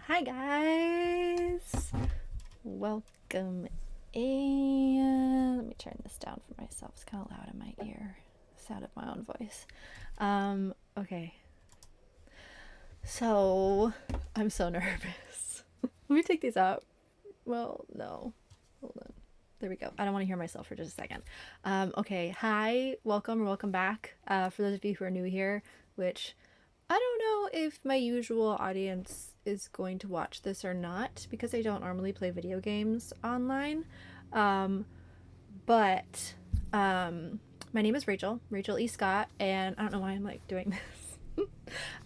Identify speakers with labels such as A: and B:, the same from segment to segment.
A: Hi guys! Welcome in. Let me turn this down for myself. It's kind of loud in my ear. The sound of my own voice. Okay. So, I'm so nervous. Let me take these out. Well, no. Hold on. There we go. I don't want to hear myself for just a second. Okay. Hi. Welcome or welcome back. For those of you who are new here, which I don't know if my usual audience is going to watch this or not because I don't normally play video games online. But my name is Rachel E. Scott, and I don't know why I'm like doing this.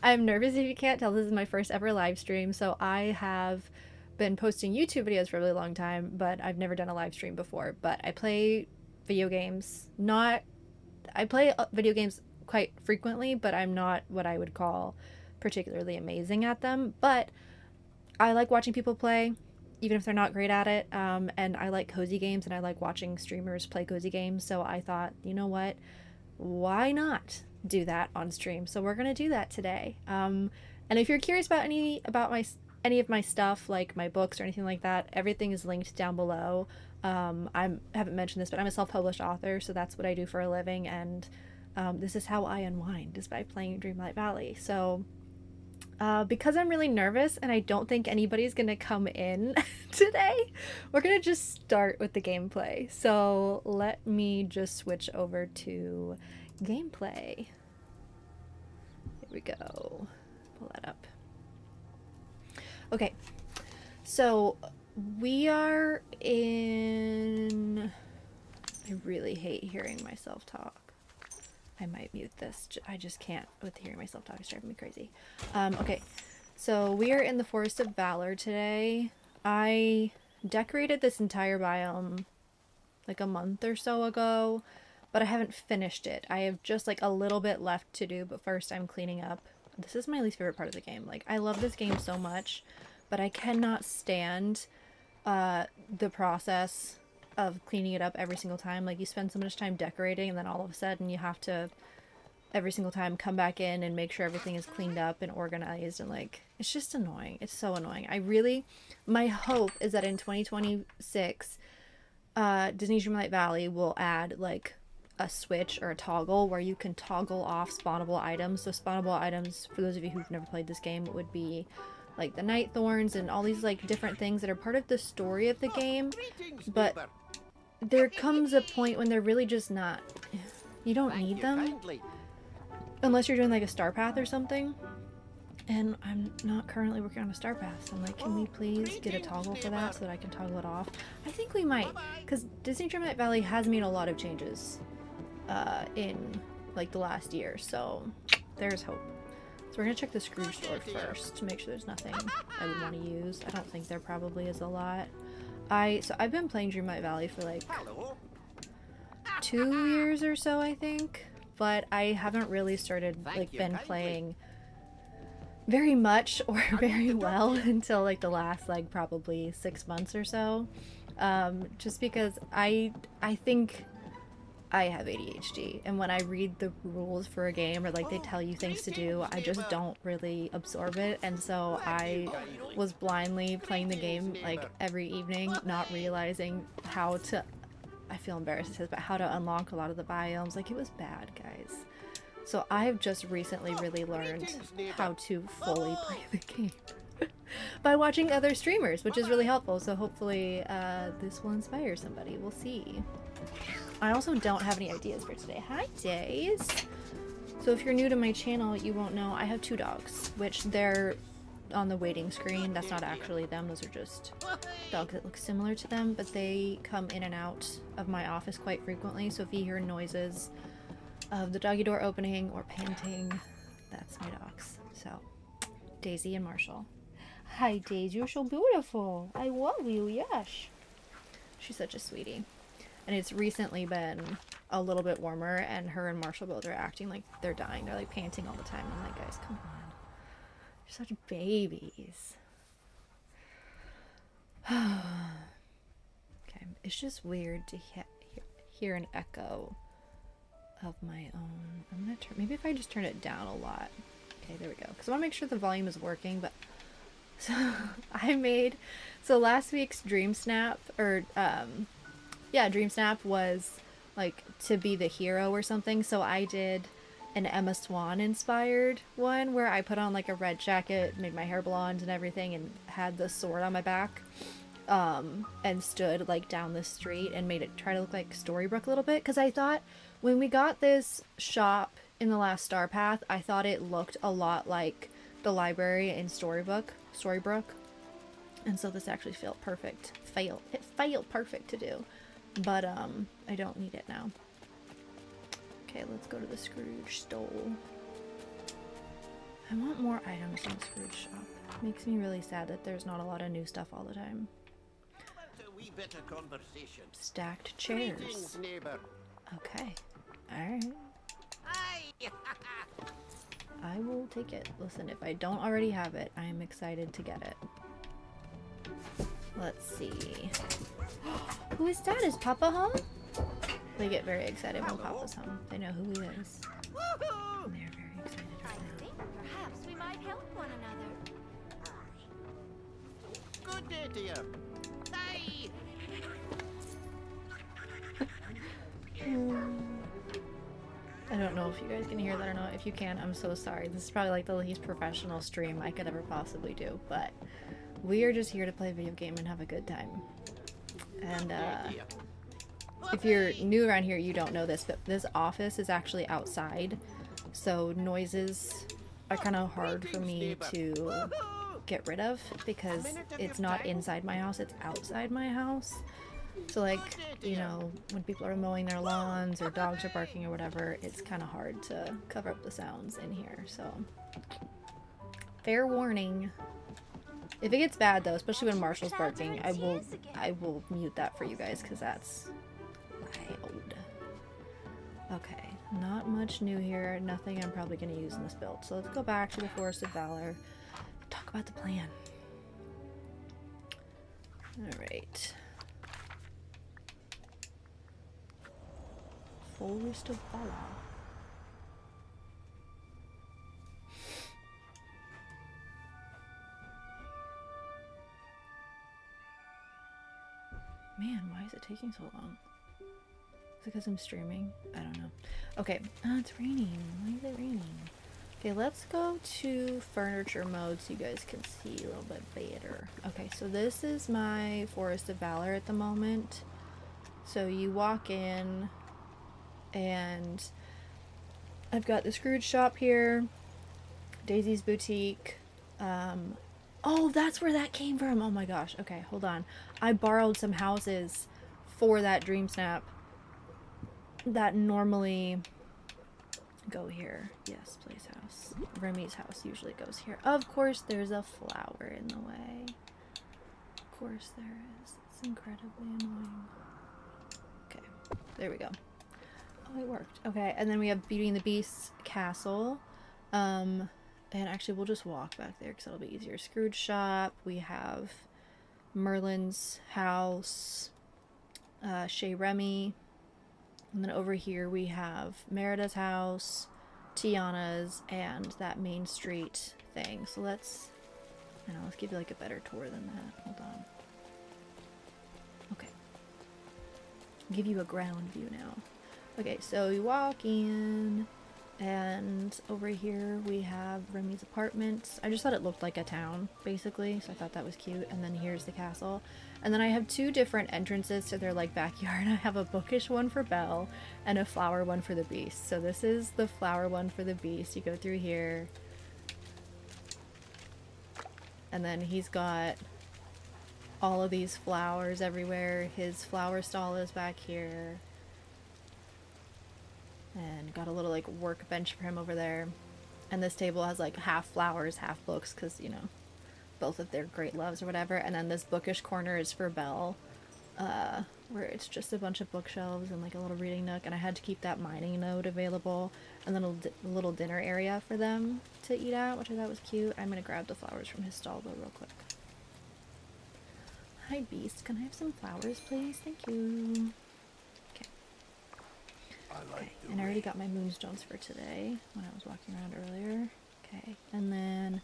A: I'm nervous if you can't tell. This is my first ever live stream, so I have been posting YouTube videos for a really long time, but I've never done a live stream before. But I play video games. I play video games quite frequently, but I'm not what I would call particularly amazing at them. But I like watching people play, even if they're not great at it. And I like cozy games, and I like watching streamers play cozy games. So I thought, you know what? Why not do that on stream? So we're gonna do that today. And if you're curious about any of my stuff, like my books or anything like that, everything is linked down below. I haven't mentioned this, but I'm a self-published author, so that's what I do for a living, and this is how I unwind, is by playing Dreamlight Valley. So because I'm really nervous and I don't think anybody's gonna come in today, we're gonna just start with the gameplay. So let me just switch over to gameplay. Here we go. Pull that up. Okay, so we are in... I really hate hearing myself talk. I might mute this. I just can't with hearing myself talk. It's driving me crazy. Okay, so we are in the Forest of Valor today. I decorated this entire biome like a month or so ago, but I haven't finished it. I have just like a little bit left to do, but first I'm cleaning up. This is my least favorite part of the game. Like, I love this game so much, but I cannot stand the process of cleaning it up every single time. Like, you spend so much time decorating, and then all of a sudden you have to every single time come back in and make sure everything is cleaned up and organized, and like, it's just annoying. It's so annoying. My hope is that in 2026 Disney Dreamlight Valley will add like a switch or a toggle where you can toggle off spawnable items. So spawnable items, for those of you who've never played this game, would be like the night thorns and all these like different things that are part of the story of the game, but there comes a point when they're really just not. You don't need them unless you're doing like a star path or something, and I'm not currently working on a star path, so I'm like, can we please get a toggle for that so that I can toggle it off? I think we might, because Disney Dreamlight Valley has made a lot of changes in like the last year, so there's hope. So we're gonna check the Scrooge store first to make sure there's nothing I would want to use. I don't think there probably is a lot. So I've been playing Dreamlight Valley for like 2 years or so, I think, but I haven't really been playing very much or very well until like the last like probably 6 months or so. Just because I think I have ADHD, and when I read the rules for a game or like they tell you things to do, I just don't really absorb it, and so I was blindly playing the game like every evening, not realizing how to, I feel embarrassed to say this, but how to unlock a lot of the biomes. Like, it was bad, guys. So I've just recently really learned how to fully play the game by watching other streamers, which is really helpful. So hopefully this will inspire somebody. We'll see. I also don't have any ideas for today. Hi, Days. So if you're new to my channel, you won't know I have 2 dogs, which they're on the waiting screen. That's not actually them. Those are just dogs that look similar to them, but they come in and out of my office quite frequently. So if you hear noises of the doggy door opening or panting, that's my dogs. So, Daisy and Marshall. Hi, Daisy. You're so beautiful. I love you. Yes. She's such a sweetie. And it's recently been a little bit warmer, and her and Marshall both are acting like they're dying. They're like panting all the time. I'm like, guys, come on. You're such babies. Okay, it's just weird to hear an echo of my own. I'm gonna maybe if I just turn it down a lot. Okay, there we go. Because I want to make sure the volume is working, but So I made, so last week's Dream Snap, or yeah, Dream Snap was like to be the hero or something. So I did an Emma Swan inspired one where I put on like a red jacket, made my hair blonde and everything, and had the sword on my back. And stood like down the street and made it try to look like Storybrooke a little bit. Because I thought when we got this shop in the last Star Path, I thought it looked a lot like the library in Storybrooke. And so this actually felt perfect. It failed perfect to do. But I don't need it now. Okay, let's go to the Scrooge stole. I want more items in the Scrooge shop. It makes me really sad that there's not a lot of new stuff all the time. Stacked chairs. Okay. Alright. I will take it. Listen, if I don't already have it, I am excited to get it. Let's see. Who is that? Is Papa home? They get very excited when Papa's home. They know who he is. And they're very excited right now.
B: I think perhaps we might help one another.
C: Good day to you. Hey!
A: I don't know if you guys can hear that or not. If you can, I'm so sorry. This is probably like the least professional stream I could ever possibly do, but we are just here to play a video game and have a good time. And if you're new around here, you don't know this, but this office is actually outside, so noises are kind of hard for me to get rid of because it's not inside my house, it's outside my house. So like, you know, when people are mowing their lawns or dogs are barking or whatever, it's kind of hard to cover up the sounds in here, so fair warning. If it gets bad though, especially when Marshall's barking, I will mute that for you guys because that's loud. Okay, not much new here, nothing I'm probably going to use in this build. So let's go back to the Forest of Valor and talk about the plan. Alright. Forest of Valor. Man, why is it taking so long? Is it because I'm streaming? I don't know. Okay, it's raining. Why is it raining? Okay, let's go to furniture mode so you guys can see a little bit better. Okay, so this is my Forest of Valor at the moment. So you walk in and I've got the Scrooge shop here, Daisy's boutique. Oh, that's where that came from. Oh my gosh. Okay, hold on. I borrowed some houses for that Dream Snap that normally go here. Yes, Place House. Remy's house usually goes here. Of course, there's a flower in the way. Of course there is. It's incredibly annoying. Okay, there we go. Oh, it worked. Okay, and then we have Beauty and the Beast's castle. And actually, we'll just walk back there because it'll be easier. Scrooge shop. We have Merlin's house. Chez Remy. And then over here we have Merida's house, Tiana's, and that Main Street thing. So let's give you like a better tour than that. Hold on. Okay. I'll give you a ground view now. Okay, so you walk in, and over here we have Remy's apartment. I just thought it looked like a town, basically, so I thought that was cute. And then here's the castle. And then I have two different entrances to their like backyard. I have a bookish one for Belle and a flower one for the Beast. So this is the flower one for the Beast. You go through here. And then he's got all of these flowers everywhere. His flower stall is back here. And got a little like workbench for him over there. And this table has like half flowers, half books, because, you know, both of their great loves or whatever. And then this bookish corner is for Belle, where it's just a bunch of bookshelves and like a little reading nook. And I had to keep that mining node available, and then a little dinner area for them to eat at, which I thought was cute. I'm gonna grab the flowers from his stall though real quick. Hi Beast, can I have some flowers please? Thank you. Okay. Okay, and I already got my moonstones for today when I was walking around earlier. Okay, and then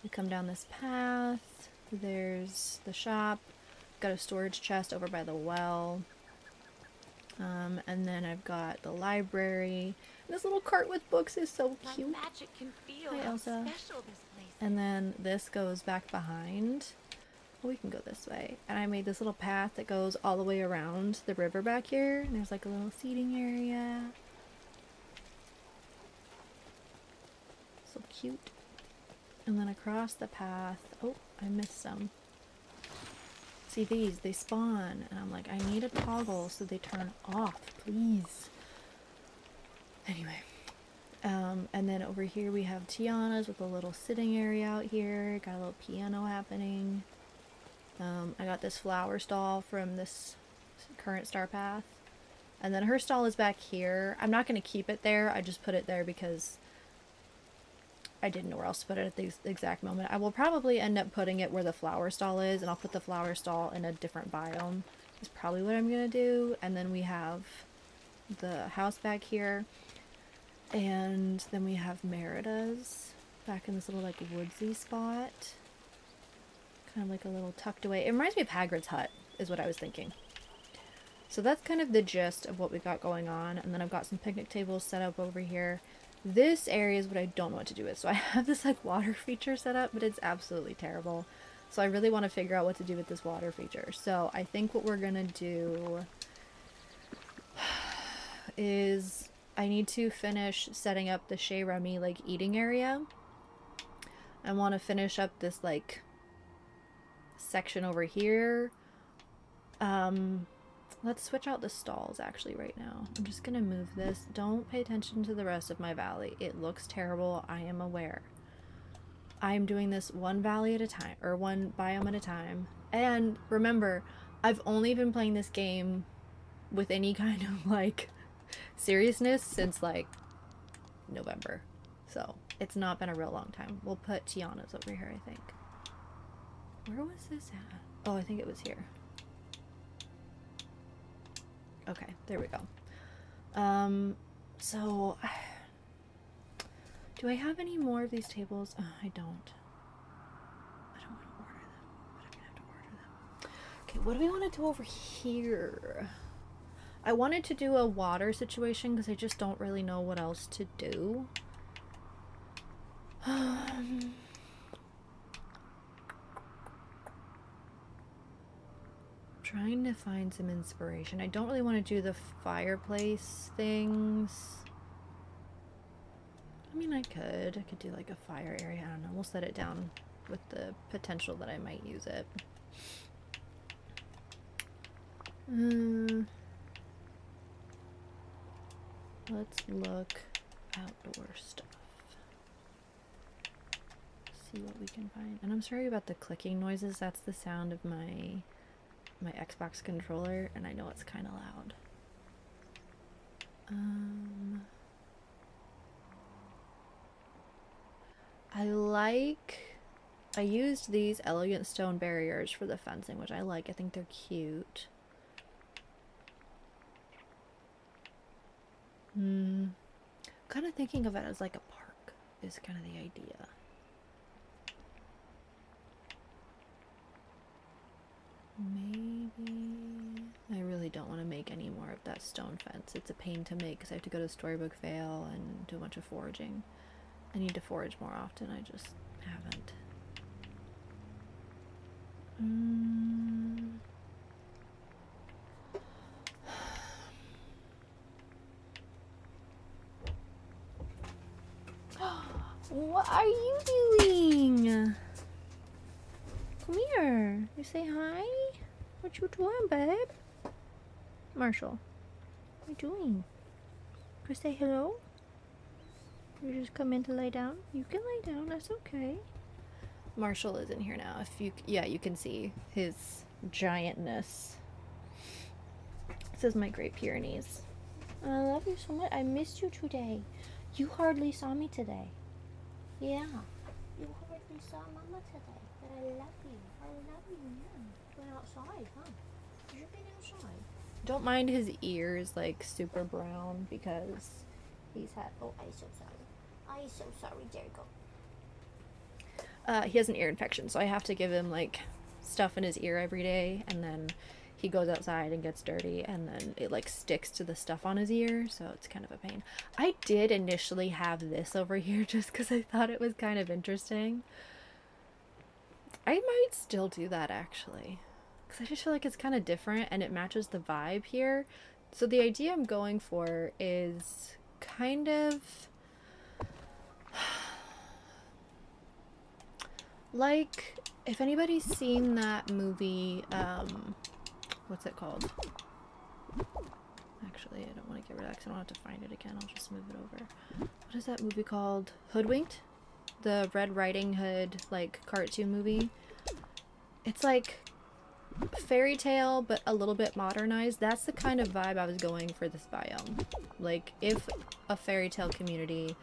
A: We come down this path. There's the shop. Got a storage chest over by the well. And then I've got the library. This little cart with books is so
B: My
A: cute.
B: magic can feel
A: Hi,
B: how
A: Elsa.
B: special this place is.
A: And then this goes back behind. Oh, we can go this way. And I made this little path that goes all the way around the river back here. And there's like a little seating area. So cute. And then across the path. Oh, I missed some. See these, they spawn. And I'm like, I need a toggle so they turn off, please. Anyway. And then over here we have Tiana's with a little sitting area out here. Got a little piano happening. I got this flower stall from this current star path. And then her stall is back here. I'm not going to keep it there. I just put it there because I didn't know where else to put it at the exact moment. I will probably end up putting it where the flower stall is, and I'll put the flower stall in a different biome. Is probably what I'm going to do. And then we have the house back here. And then we have Merida's back in this little like woodsy spot. Kind of like a little tucked away. It reminds me of Hagrid's hut, is what I was thinking. So that's kind of the gist of what we got going on. And then I've got some picnic tables set up over here. This area is what I don't know what to do with. So I have this like water feature set up, but it's absolutely terrible. So I really want to figure out what to do with this water feature. So I think what we're going to do is I need to finish setting up the Shea Remy like eating area. I want to finish up this like section over here. Let's switch out the stalls actually right now. I'm just gonna move this. Don't pay attention to the rest of my valley. It looks terrible. I am aware. I'm doing this one valley at a time, or one biome at a time. And remember, I've only been playing this game with any kind of like seriousness since like November. So it's not been a real long time. We'll put Tiana's over here, I think. Where was this at? Oh, I think it was here. Okay, there we go. So do I have any more of these tables? I don't. I don't want to order them, but I'm gonna have to order them. Okay, what do we want to do over here? I wanted to do a water situation because I just don't really know what else to do. Trying to find some inspiration. I don't really want to do the fireplace things. I mean, I could do like a fire area. I don't know. We'll set it down with the potential that I might use it. Let's look outdoor stuff. See what we can find. And I'm sorry about the clicking noises. That's the sound of my Xbox controller, and I know it's kind of loud. I used these elegant stone barriers for the fencing, which I like. I think they're cute. Kind of thinking of it as like a park is kind of the idea. Maybe I really don't want to make any more of that stone fence. It's a pain to make because I have to go to Storybook Vale and do a bunch of foraging. I need to forage more often. I just haven't. What are you doing? Come here. You say hi? What you doing, babe? Marshall, what you doing? You say hello? You just come in to lay down? You can lay down, that's okay. Marshall is in here now. You can see his giantness. This is my Great Pyrenees. I love you so much. I missed you today. You hardly saw me today. Yeah. You hardly saw Mama today. But I love you. I love you. Yeah. Went outside, huh? You've been outside. Don't mind his ears like super brown because he's had. Oh, I'm so sorry. I'm so sorry. There you go. He has an ear infection, so I have to give him like stuff in his ear every day, and then he goes outside and gets dirty, and then it like sticks to the stuff on his ear, so it's kind of a pain. I did initially have this over here just because I thought it was kind of interesting. I might still do that actually, because I just feel like it's kind of different and it matches the vibe here. So the idea I'm going for is kind of like, if anybody's seen that movie, what's it called? Actually, I don't want to get rid of that because I don't have to find it again. I'll just move it over. What is that movie called? Hoodwinked? The Red Riding Hood, like, cartoon movie. It's like fairy tale, but a little bit modernized. That's the kind of vibe I was going for this biome. Like, if a fairy tale community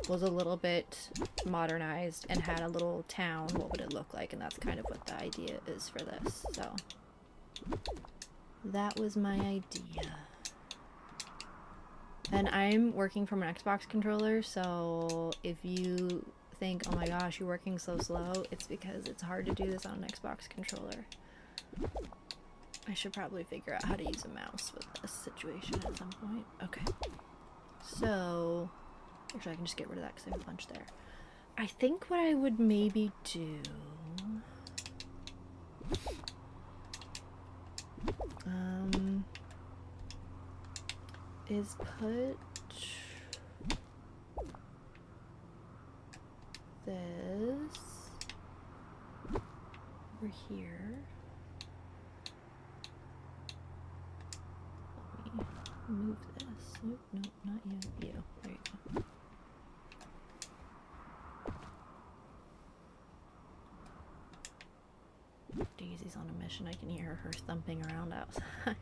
A: was a little bit modernized and had a little town, what would it look like? And that's kind of what the idea is for this. So that was my idea. And I'm working from an Xbox controller, so if you think, oh my gosh, you're working so slow, it's because it's hard to do this on an Xbox controller. I should probably figure out how to use a mouse with this situation at some point. Okay. So, actually I can just get rid of that because I have a bunch there. I think what I would maybe do... is put this over here. Let me move this. Nope, nope, not you. You. There you go. Daisy's on a mission. I can hear her thumping around outside.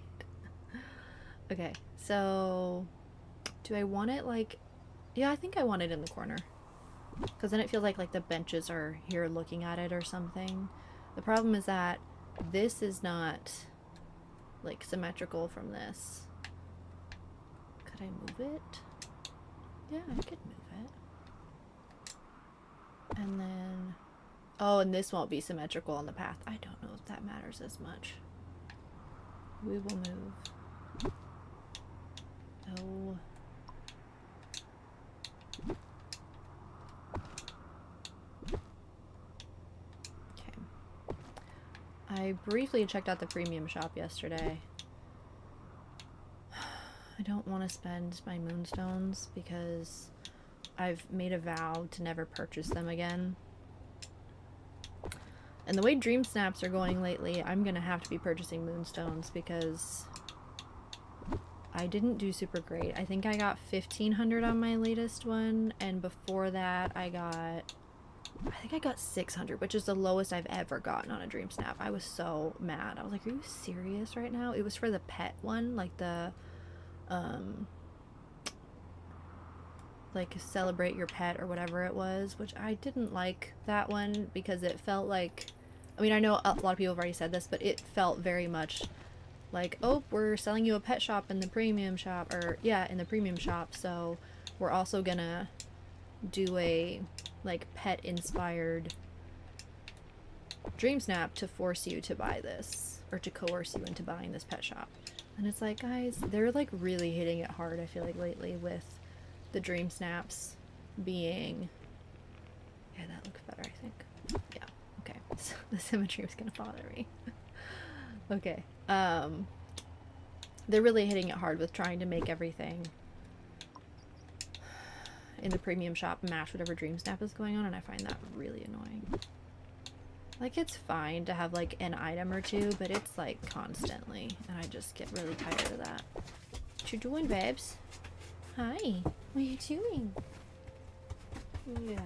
A: Okay, so do I want it like... Yeah, I think I want it in the corner. Because then it feels like the benches are here looking at it or something. The problem is that this is not like symmetrical from this. Could I move it? Yeah, I could move it. And then... Oh, and this won't be symmetrical on the path. I don't know if that matters as much. We will move. Oh. Okay. I briefly checked out the premium shop yesterday. I don't want to spend my moonstones because I've made a vow to never purchase them again. And the way dream snaps are going lately, I'm gonna have to be purchasing moonstones because I didn't do super great. I think I got 1,500 on my latest one, and before that I think I got 600, which is the lowest I've ever gotten on a dream snap. I was so mad. I was like, are you serious right now? It was for the pet one, like the like celebrate your pet or whatever it was, which I didn't like that one because it felt like, I mean, I know a lot of people have already said this, but it felt very much like, oh, we're selling you a pet shop in the premium shop, or yeah, in the premium shop, so we're also gonna do a like pet inspired dream snap to force you to buy this, or to coerce you into buying this pet shop. And it's like, guys, they're like really hitting it hard, I feel like, lately with the dream snaps being... Yeah, that looks better, I think. Yeah, okay. So the symmetry was gonna bother me. Okay. They're really hitting it hard with trying to make everything in the premium shop match whatever dream snap is going on, and I find that really annoying. Like, it's fine to have like an item or two, but it's like constantly, and I just get really tired of that. What you doing, babes? Hi. What are you doing? Yeah.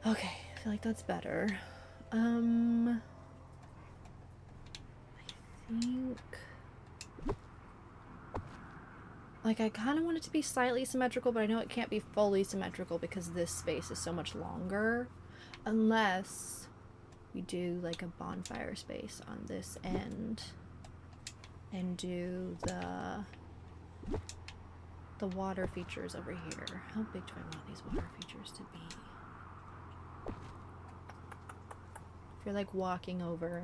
A: Okay, I feel like that's better. I think... Like, I kind of want it to be slightly symmetrical, but I know it can't be fully symmetrical because this space is so much longer. Unless we do, like, a bonfire space on this end. And do the water features over here. How big do I want these water features to be? If you're like walking over,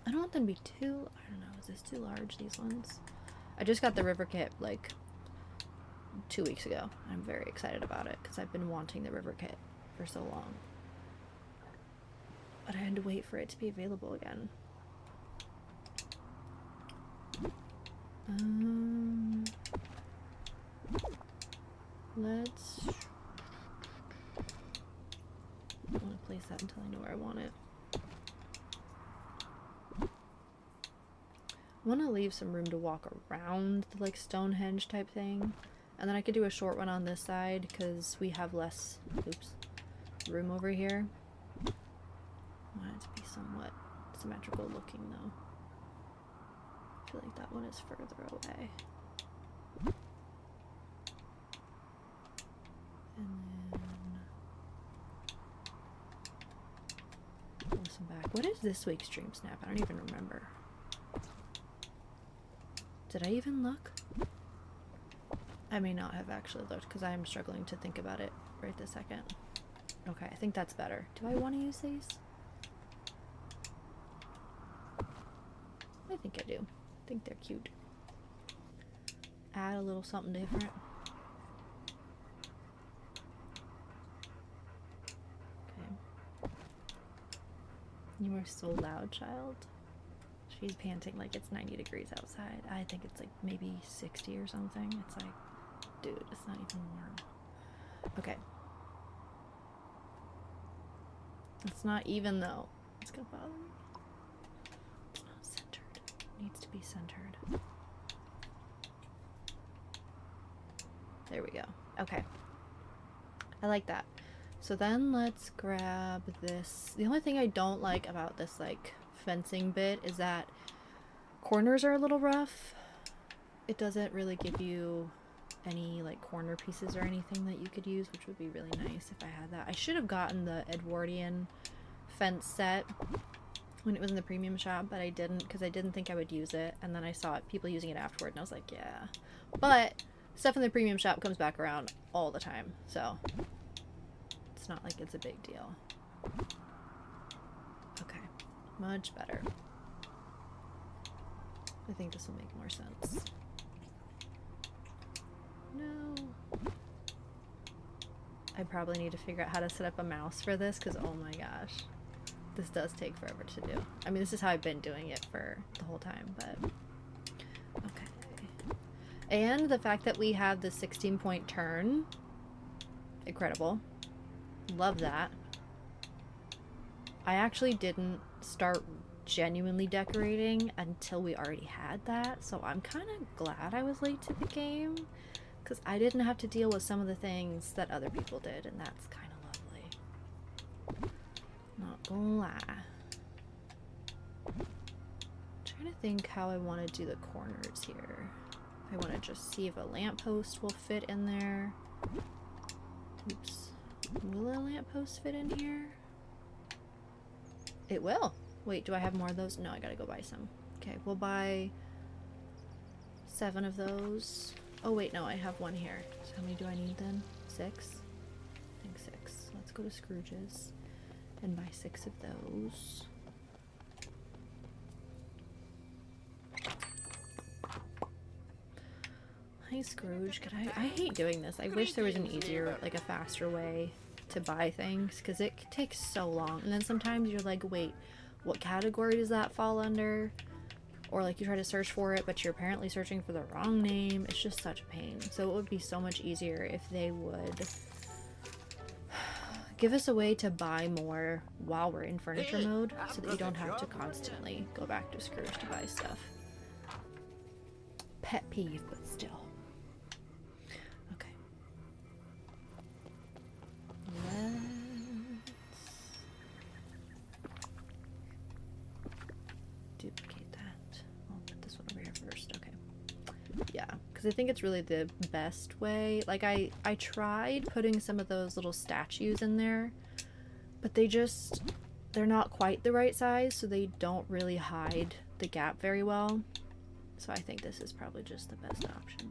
A: I don't want them to be too, I don't know, is this too large, these ones? I just got the river kit like 2 weeks ago. I'm very excited about it because I've been wanting the river kit for so long. But I had to wait for it to be available again. Let's... I don't want to place that until I know where I want it. I want to leave some room to walk around the like Stonehenge type thing. And then I could do a short one on this side because we have less, oops, room over here. I want it to be somewhat symmetrical looking though. I feel like that one is further away. And then pull some back. What is this week's Dream Snap? I don't even remember. Did I even look? I may not have actually looked because I am struggling to think about it right this second. Okay, I think that's better. Do I want to use these? I think I do. I think they're cute. Add a little something different. Okay. You are so loud, child. She's panting like it's 90 degrees outside. I think it's like maybe 60 or something. It's like, dude, it's not even warm. Okay. It's not even though. It's gonna bother me. It's not centered. It needs to be centered. There we go. Okay. I like that. So then let's grab this. The only thing I don't like about this like fencing bit is that corners are a little rough. It doesn't really give you any like corner pieces or anything that you could use, which would be really nice if I had that. I should have gotten the Edwardian fence set when it was in the premium shop, but I didn't because I didn't think I would use it, and then I saw people using it afterward and I was like, yeah. But stuff in the premium shop comes back around all the time, so it's not like it's a big deal. Okay, much better. I think this will make more sense. No. I probably need to figure out how to set up a mouse for this because oh my gosh, this does take forever to do. I mean, this is how I've been doing it for the whole time, but okay. And the fact that we have the 16-point turn, incredible. Love that. I actually didn't start genuinely decorating until we already had that, so I'm kind of glad I was late to the game because I didn't have to deal with some of the things that other people did, and that's kind of lovely. Not gonna lie. I'm trying to think how I want to do the corners here. I want to just see if a lamppost will fit in there. Oops. Will a lamppost fit in here? It will. Wait, do I have more of those? No, I gotta go buy some. Okay, we'll buy 7 of those. Oh wait, no, I have one here. So how many do I need then? 6? I think 6. Let's go to Scrooge's and buy 6 of those. Hi Scrooge, could I hate doing this. I wish there was an easier, like a faster way to buy things because it takes so long. And then sometimes you're like, wait, what category does that fall under? Or like you try to search for it, but you're apparently searching for the wrong name. It's just such a pain. So it would be so much easier if they would give us a way to buy more while we're in furniture mode so that you don't have to constantly go back to Scrooge to buy stuff. Pet peeve, but still. Okay. Let's duplicate that. I'll put this one over here first. Okay. Yeah, because I think it's really the best way. Like I tried putting some of those little statues in there, but they're not quite the right size, so they don't really hide the gap very well. So I think this is probably just the best option.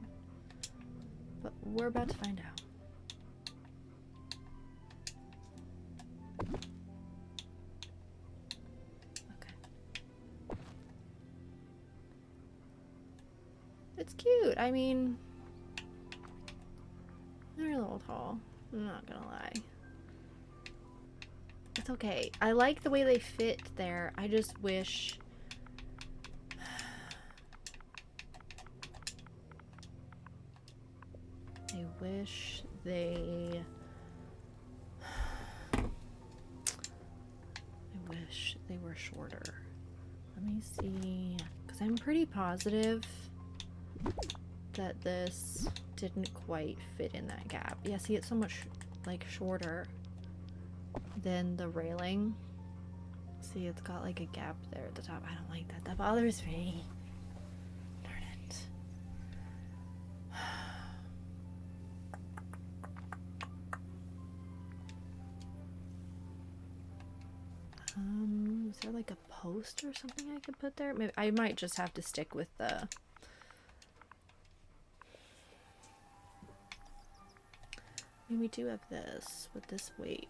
A: But we're about to find out. It's cute. I mean, they're a little tall. I'm not gonna lie. It's okay. I like the way they fit there. I just wish... I wish they... I wish they were shorter. Let me see. Because I'm pretty positive that this didn't quite fit in that gap. Yeah, see, it's so much, like, shorter than the railing. See, it's got, like, a gap there at the top. I don't like that. That bothers me. Darn it. Is there, like, a post or something I could put there? Maybe I might just have to stick with the... I mean, we do have this with this weight.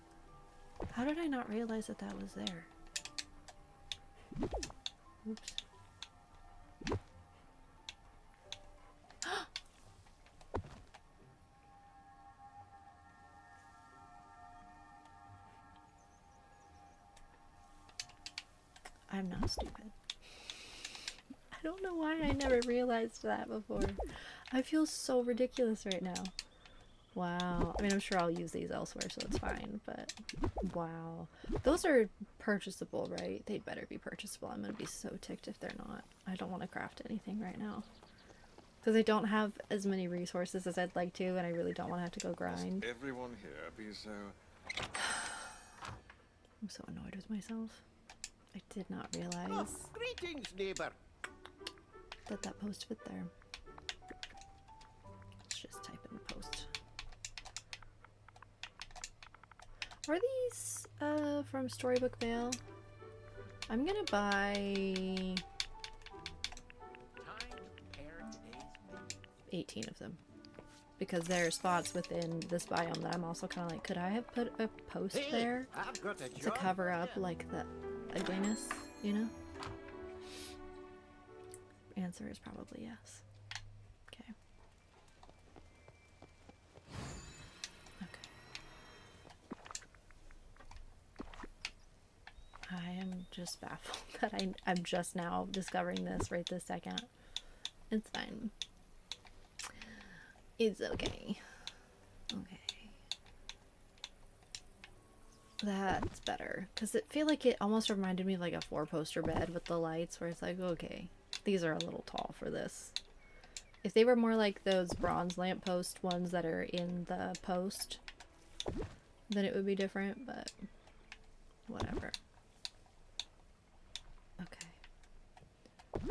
A: How did I not realize that that was there? Oops. I'm not stupid. I don't know why I never realized that before. I feel so ridiculous right now. Wow. I mean, I'm sure I'll use these elsewhere, so it's fine, but wow. Those are purchasable, right? They'd better be purchasable. I'm gonna be so ticked if they're not. I don't want to craft anything right now. Because I don't have as many resources as I'd like to, and I really don't want to have to go grind.
D: Must everyone here be so...
A: I'm so annoyed with myself. I did not
C: Oh,
A: realize
C: greetings, neighbor.
A: that that post fit there. Let's just type in post. Are these from Storybook Vale? I'm gonna buy 18 of them because there are spots within this biome that I'm also kind of like, could I have put a post
C: Hey,
A: there
C: I've got a
A: to
C: job
A: cover
C: for
A: up
C: you.
A: like the ugliness, you know? Answer is probably yes. Okay. I am just baffled that I'm just now discovering this right this second. It's fine. It's okay. Okay. That's better. Because it feel like it almost reminded me of like a 4-poster bed with the lights where it's like, okay, these are a little tall for this. If they were more like those bronze lamppost ones that are in the post, then it would be different, but whatever. Okay.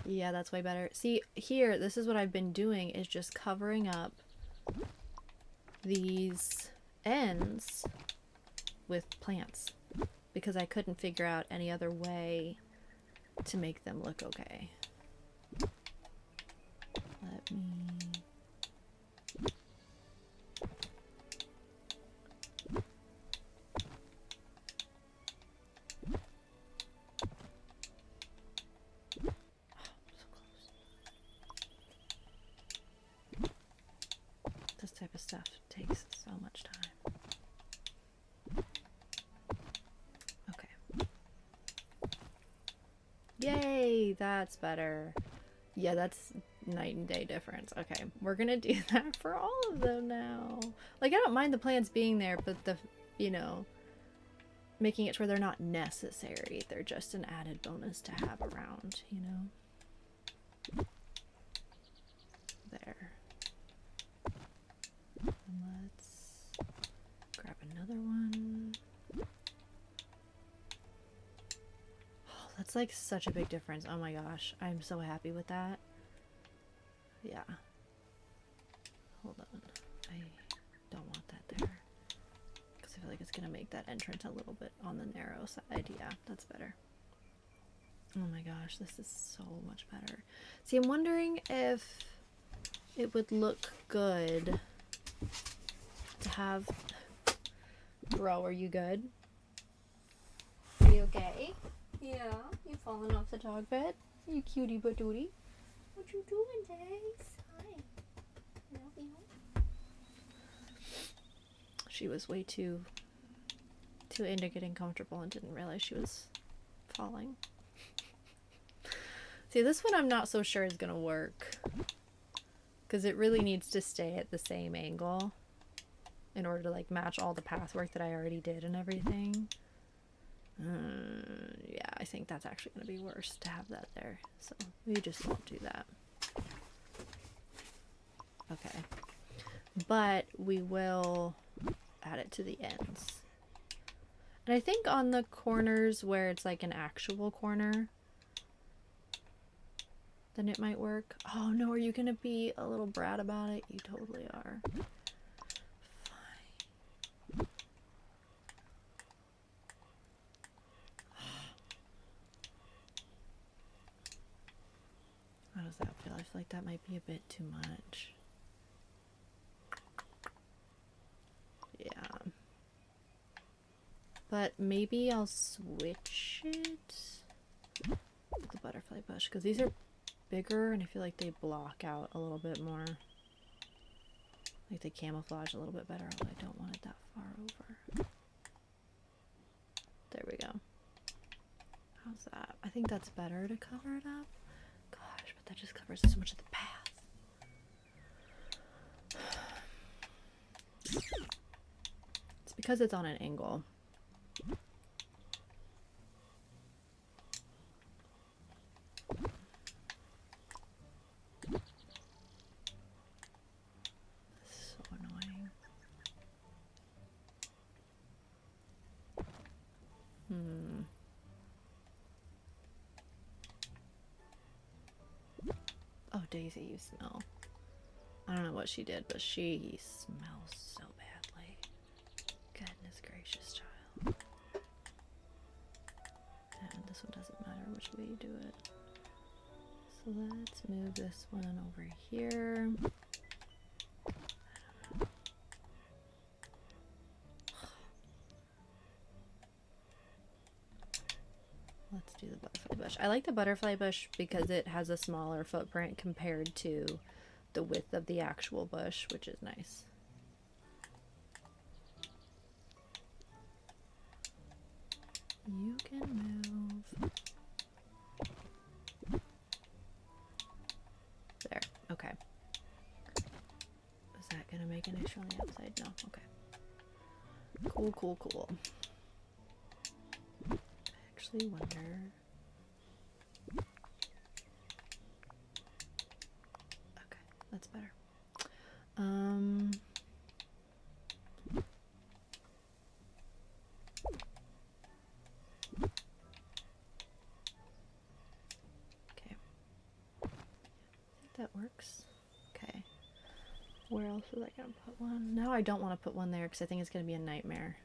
A: Yeah, that's way better. See, here, this is what I've been doing, is just covering up these ends with plants. Because I couldn't figure out any other way to make them look okay. Let me... This type of stuff takes so much time. Okay. Yay! That's better. Yeah, that's night and day difference. Okay, we're gonna do that for all of them now. Like, I don't mind the plants being there, but the, you know, making it sure they're not necessary. They're just an added bonus to have around, you know? There. And let's grab another one. Oh, that's like such a big difference. Oh my gosh, I'm so happy with that. Yeah. Hold on. I don't want that there. Because I feel like it's going to make that entrance a little bit on the narrow side. Yeah, that's better. Oh my gosh, this is so much better. See, I'm wondering if it would look good to have... Bro, are you good? Are you okay? Yeah, you falling off the dog bed? You cutie patootie? What you doing, Days? she was way too into getting comfortable and didn't realize she was falling. See, this one I'm not so sure is gonna work, because it really needs to stay at the same angle in order to like match all the path work that I already did and everything. Yeah, I think that's actually gonna be worse to have that there, so we just won't do that. Okay, but we will add it to the ends. And I think on the corners where it's like an actual corner, then it might work. Oh no, are you gonna be a little brat about it? You totally are. Fine. How does that feel? I feel like that might be a bit too much. Yeah. But maybe I'll switch it with the butterfly bush, because these are bigger and I feel like they block out a little bit more. Like they camouflage a little bit better, although I don't want it that far over. There we go. How's that? I think that's better to cover it up. Gosh, but that just covers so much of the path. It's because it's on an angle. So annoying. Oh, Daisy, you smell. I don't know what she did, but she smells so badly. Goodness gracious, child. And this one doesn't matter which way you do it. So let's move this one over here. Let's do the butterfly bush. I like the butterfly bush because it has a smaller footprint compared to the width of the actual bush, which is nice. You can move. There. Okay. Is that gonna make an issue on the outside? No. Okay. Cool, cool, cool. I actually wonder. Okay, that's better. Okay. I think that works. Okay. Where else was I gonna put one? Now I don't want to put one there because I think it's gonna be a nightmare.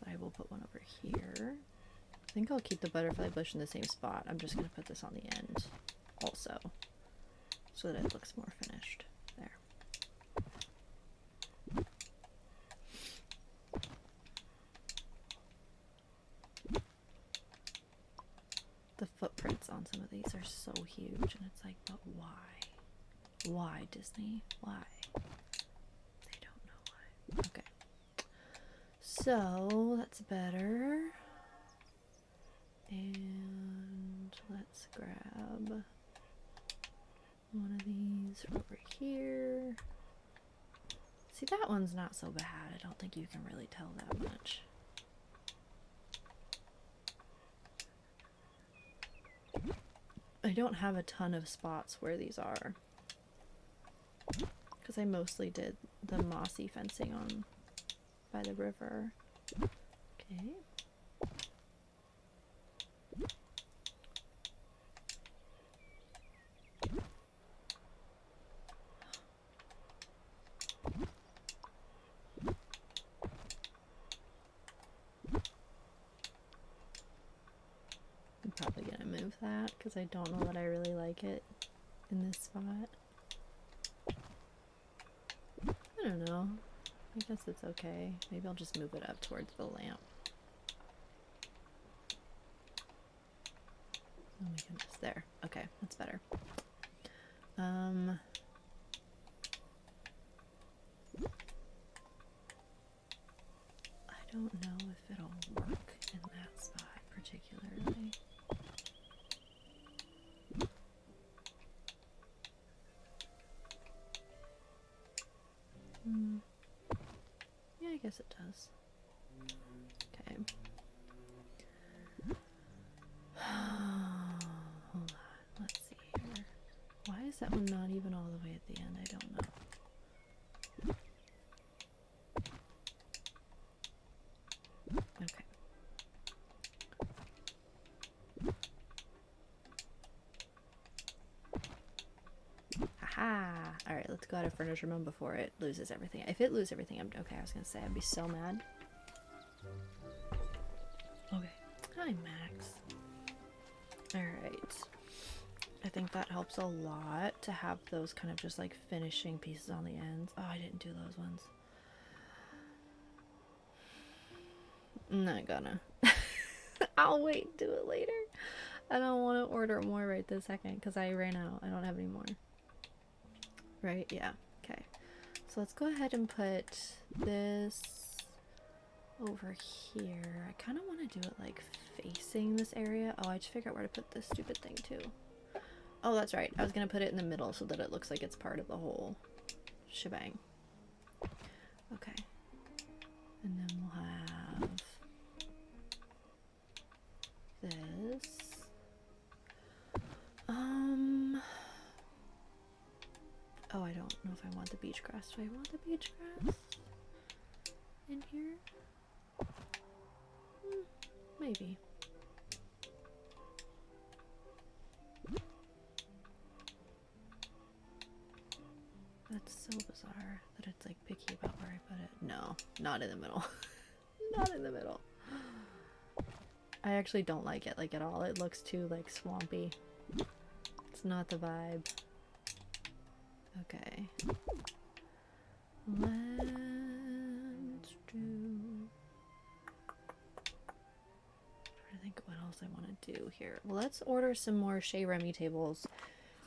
A: But I will put one over here. I think I'll keep the butterfly bush in the same spot. I'm just gonna put this on the end also, so that it looks more finished. There. The footprints on some of these are so huge, and it's like, but why? Why, Disney? Why? They don't know why. Okay. So, that's better. And let's grab one of these from over here. See, that one's not so bad. I don't think you can really tell that much. I don't have a ton of spots where these are, because I mostly did the mossy fencing on by the river. Okay. I'm probably gonna move that because I don't know that I really like it in this spot. I don't know. I guess it's okay. Maybe I'll just move it up towards the lamp. Oh my goodness. There. Okay, that's better. I guess it does. Okay. Hold on. Let's see here. Why is that one not even all the way at the end? I don't know. Okay. Haha! Alright, let's go out of furniture mode before it loses everything. If it loses everything, I'm okay. I was gonna say, I'd be so mad. Okay. Hi, Max. Alright. I think that helps a lot to have those kind of just like finishing pieces on the ends. Oh, I didn't do those ones. I'm not gonna. I'll wait and do it later. I don't want to order more right this second because I ran out. I don't have any more. Right? Yeah. Okay. So let's go ahead and put this over here. I kind of want to do it like facing this area. Oh, I just figured out where to put this stupid thing too. Oh, that's right. I was going to put it in the middle so that it looks like it's part of the whole shebang. Okay. And then we'll have this. Oh, I don't know if I want the beach grass. Do I want the beach grass in here? Maybe. That's so bizarre that it's like picky about where I put it. No, not in the middle. Not in the middle. I actually don't like it like at all. It looks too like swampy. It's not the vibe. Okay. Let's do... I think what else I want to do here. Well, let's order some more Shea Remy tables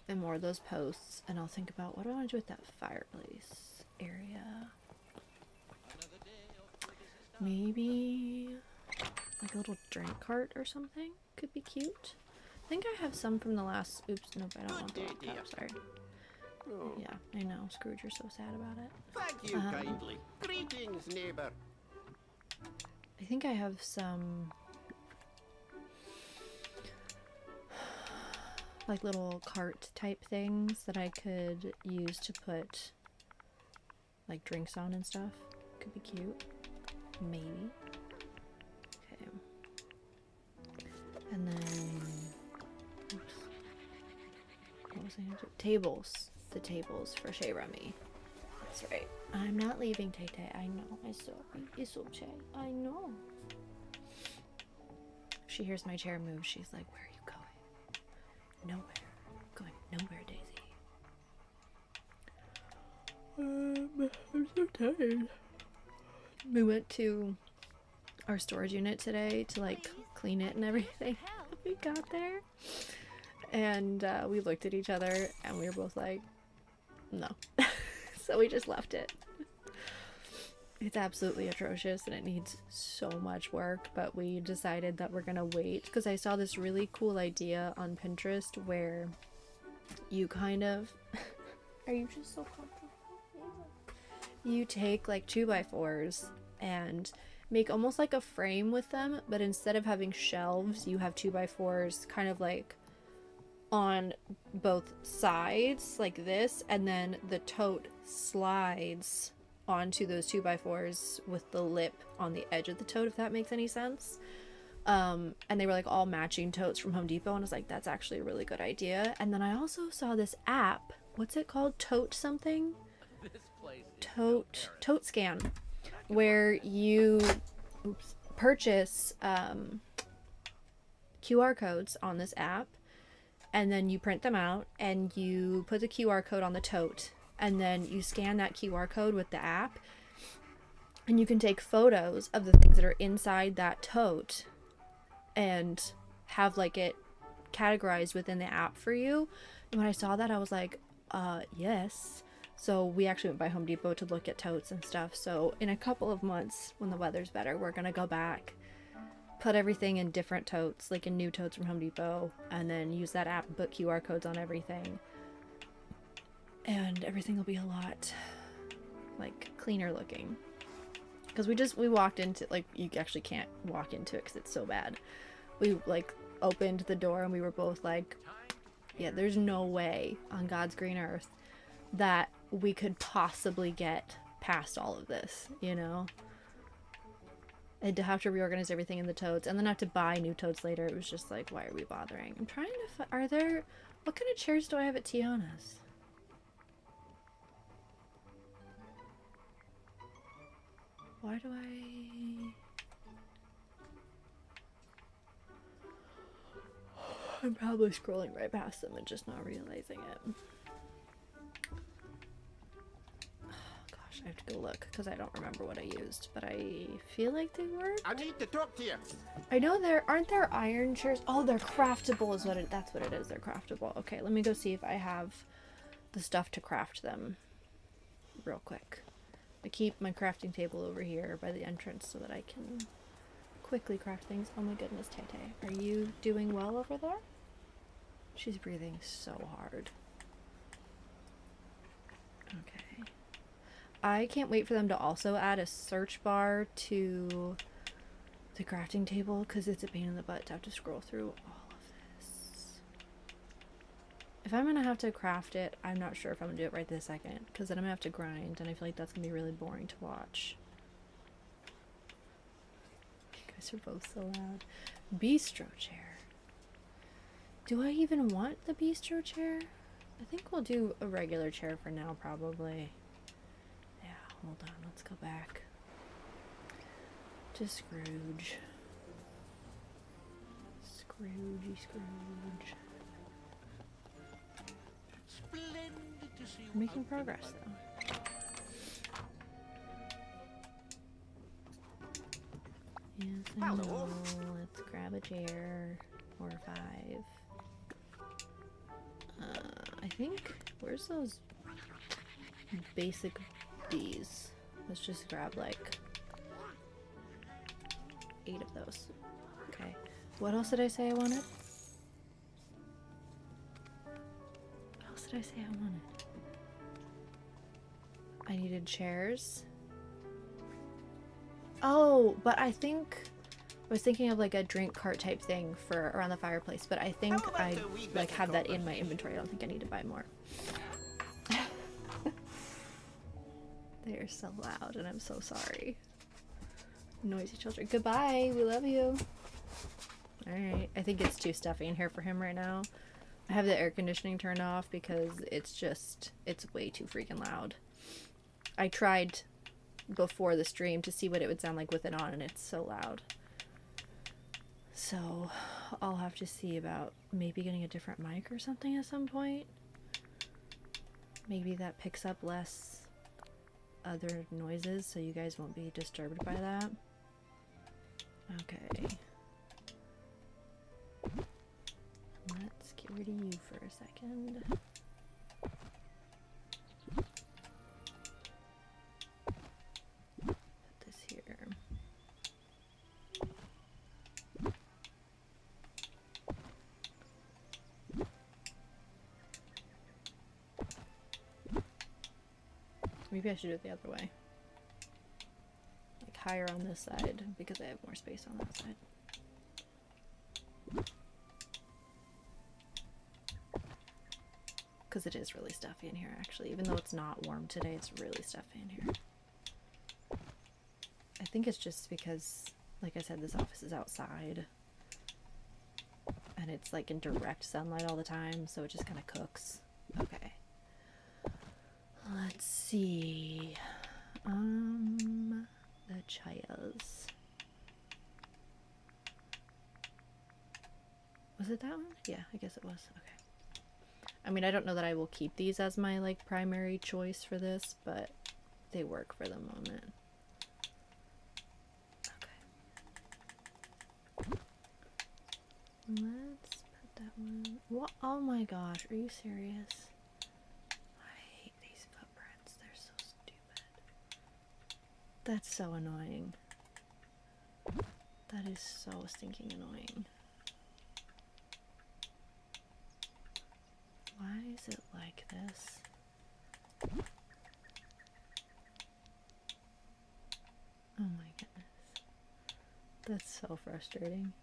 A: and more of those posts, and I'll think about what do I want to do with that fireplace area. Maybe like a little drink cart or something could be cute. I think I have some from the last. Oops, nope, I don't want that. Oh, sorry.
C: Oh,
A: Yeah, I know. Scrooge, you're so sad about it.
C: thank you kindly. Greetings, neighbor.
A: I think I have some like little cart type things that I could use to put like drinks on and stuff. Could be cute. Maybe. Okay. And then oops. What was I gonna do? Tables. The tables for Shea Remy. That's right. I'm not leaving, Tay Tay. I know. It's okay. I know. If she hears my chair move, she's like, where are you going? Nowhere. Going nowhere, Daisy. I'm so tired. We went to our storage unit today to like clean it and everything. We got there and we looked at each other and we were both like, no. So we just left it. It's absolutely atrocious and it needs so much work, but we decided that we're gonna wait because I saw this really cool idea on Pinterest where you kind of are you just so comfortable? You take like 2x4s and make almost like a frame with them, but instead of having shelves, you have 2x4s kind of like on both sides like this, and then the tote slides onto those 2x4s with the lip on the edge of the tote, if that makes any sense. And they were like all matching totes from Home Depot, and I was like, that's actually a really good idea. And then I also saw this app, what's it called? Tote something? Tote Scan, where you purchase QR codes on this app, and then you print them out and you put the QR code on the tote, and then you scan that QR code with the app, and you can take photos of the things that are inside that tote and have like it categorized within the app for you. And when I saw that, I was like, yes. So we actually went by Home Depot to look at totes and stuff. So in a couple of months, when the weather's better, we're gonna go back, put everything in different totes, like in new totes from Home Depot, and then use that app and put QR codes on everything. And everything will be a lot like cleaner looking. because we walked into, like, you actually can't walk into it because it's so bad. We like opened the door and we were both like, yeah, there's no way on God's green earth that we could possibly get past all of this, you know? And to have to reorganize everything in the totes and then have to buy new totes later, it was just like, why are we bothering? I'm trying to are there, what kind of chairs do I have at Tiana's? Why do I'm probably scrolling right past them and just not realizing it. I have to go look because I don't remember what I used, but I feel like they were.
C: I need to talk to you.
A: I know aren't there iron chairs? Oh, they're craftable is that's what it is. They're craftable. Okay, let me go see if I have the stuff to craft them real quick. I keep my crafting table over here by the entrance so that I can quickly craft things. Oh my goodness, Tay-Tay. Are you doing well over there? She's breathing so hard. Okay. I can't wait for them to also add a search bar to the crafting table because it's a pain in the butt to have to scroll through all of this. If I'm gonna have to craft it, I'm not sure if I'm gonna do it right this second because then I'm gonna have to grind and I feel like that's gonna be really boring to watch. You guys are both so loud. Bistro chair. Do I even want the bistro chair? I think we'll do a regular chair for now, probably. Hold on, let's go back to Scrooge. Scroogey Scrooge. We're making progress though. Yes, I know. Let's grab a chair or 5. I think, where's those basic these? Let's just grab like 8 of those. Okay. What else did I say I wanted? What else did I say I wanted? I needed chairs. Oh, but I think I was thinking of like a drink cart type thing for around the fireplace, but I think I like have that in my inventory. I don't think I need to buy more. They are so loud and I'm so sorry. Noisy children. Goodbye. We love you. Alright. I think it's too stuffy in here for him right now. I have the air conditioning turned off because it's way too freaking loud. I tried before the stream to see what it would sound like with it on and it's so loud. So I'll have to see about maybe getting a different mic or something at some point. Maybe that picks up less other noises so you guys won't be disturbed by that. Okay. Let's get rid of you for a second. Put this here. Maybe I should do it the other way. Like higher on this side because I have more space on that side. Because it is really stuffy in here actually. Even though it's not warm today, it's really stuffy in here. I think it's just because, like I said, this office is outside. And it's like in direct sunlight all the time, so it just kind of cooks. Okay. Let's see. The chayas. Was it that one? Yeah, I guess it was. Okay. I mean, I don't know that I will keep these as my like primary choice for this, but they work for the moment. Okay. Let's put that one. What? Oh my gosh, are you serious? That's so annoying. That is so stinking annoying. Why is it like this? Oh That's so frustrating.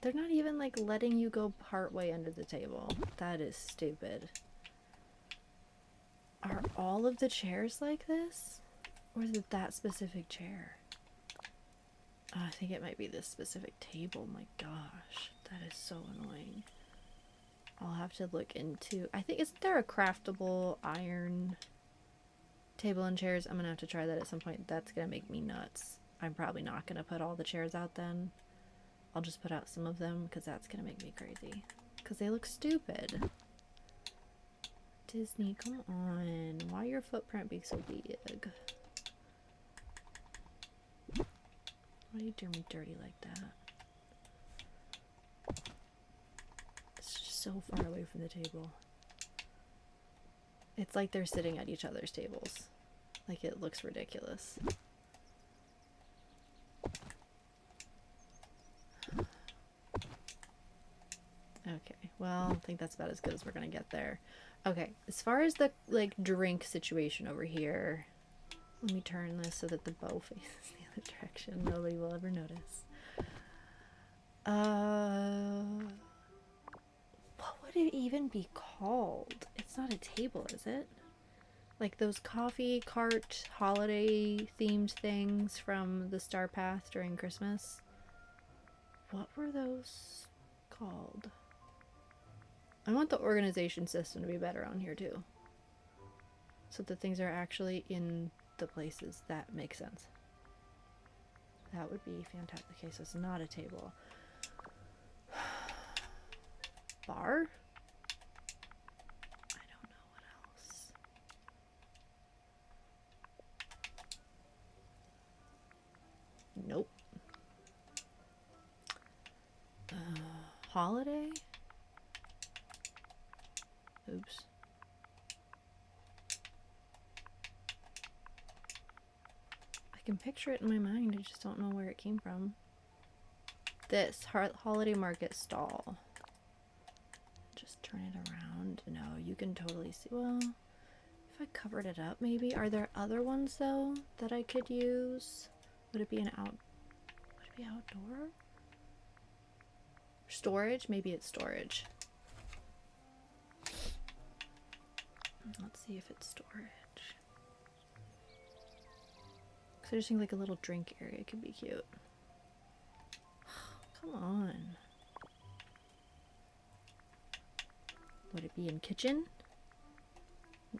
A: They're not even like letting you go part way under the table. That is stupid. Are all of the chairs like this? Or is it that specific chair? Oh, I think it might be this specific table. My gosh, that is so annoying. I'll have to look into... I think, isn't there a craftable iron table and chairs? I'm gonna have to try that at some point. That's gonna make me nuts. I'm probably not gonna put all the chairs out then. I'll just put out some of them because that's gonna make me crazy. Because they look stupid. Disney, come on. Why your footprint be so big? Why do you do me dirty like that? It's just so far away from the table. It's like they're sitting at each other's tables. Like, it looks ridiculous. Okay, well, I think that's about as good as we're gonna get there. Okay, as far as the, like, drink situation over here, let me turn this so that the bow faces the other direction. Nobody will ever notice. What would it even be called? It's not a table, is it? Like those coffee cart holiday themed things from the Star Path during Christmas. What were those called? I want the organization system to be better on here too. So that things are actually in the places that make sense. That would be fantastic. Okay, so it's not a table. Bar? I don't know what else. Nope. Holiday? Oops. I can picture it in my mind, I just don't know where it came from. This holiday market stall. Just turn it around. No, you can totally see. Well, if I covered it up, maybe. Are there other ones though that I could use? Would it be an out? Would it be outdoor? Storage? Maybe it's storage. Let's see if it's storage. Because I just think like a little drink area could be cute. Come on. Would it be in kitchen?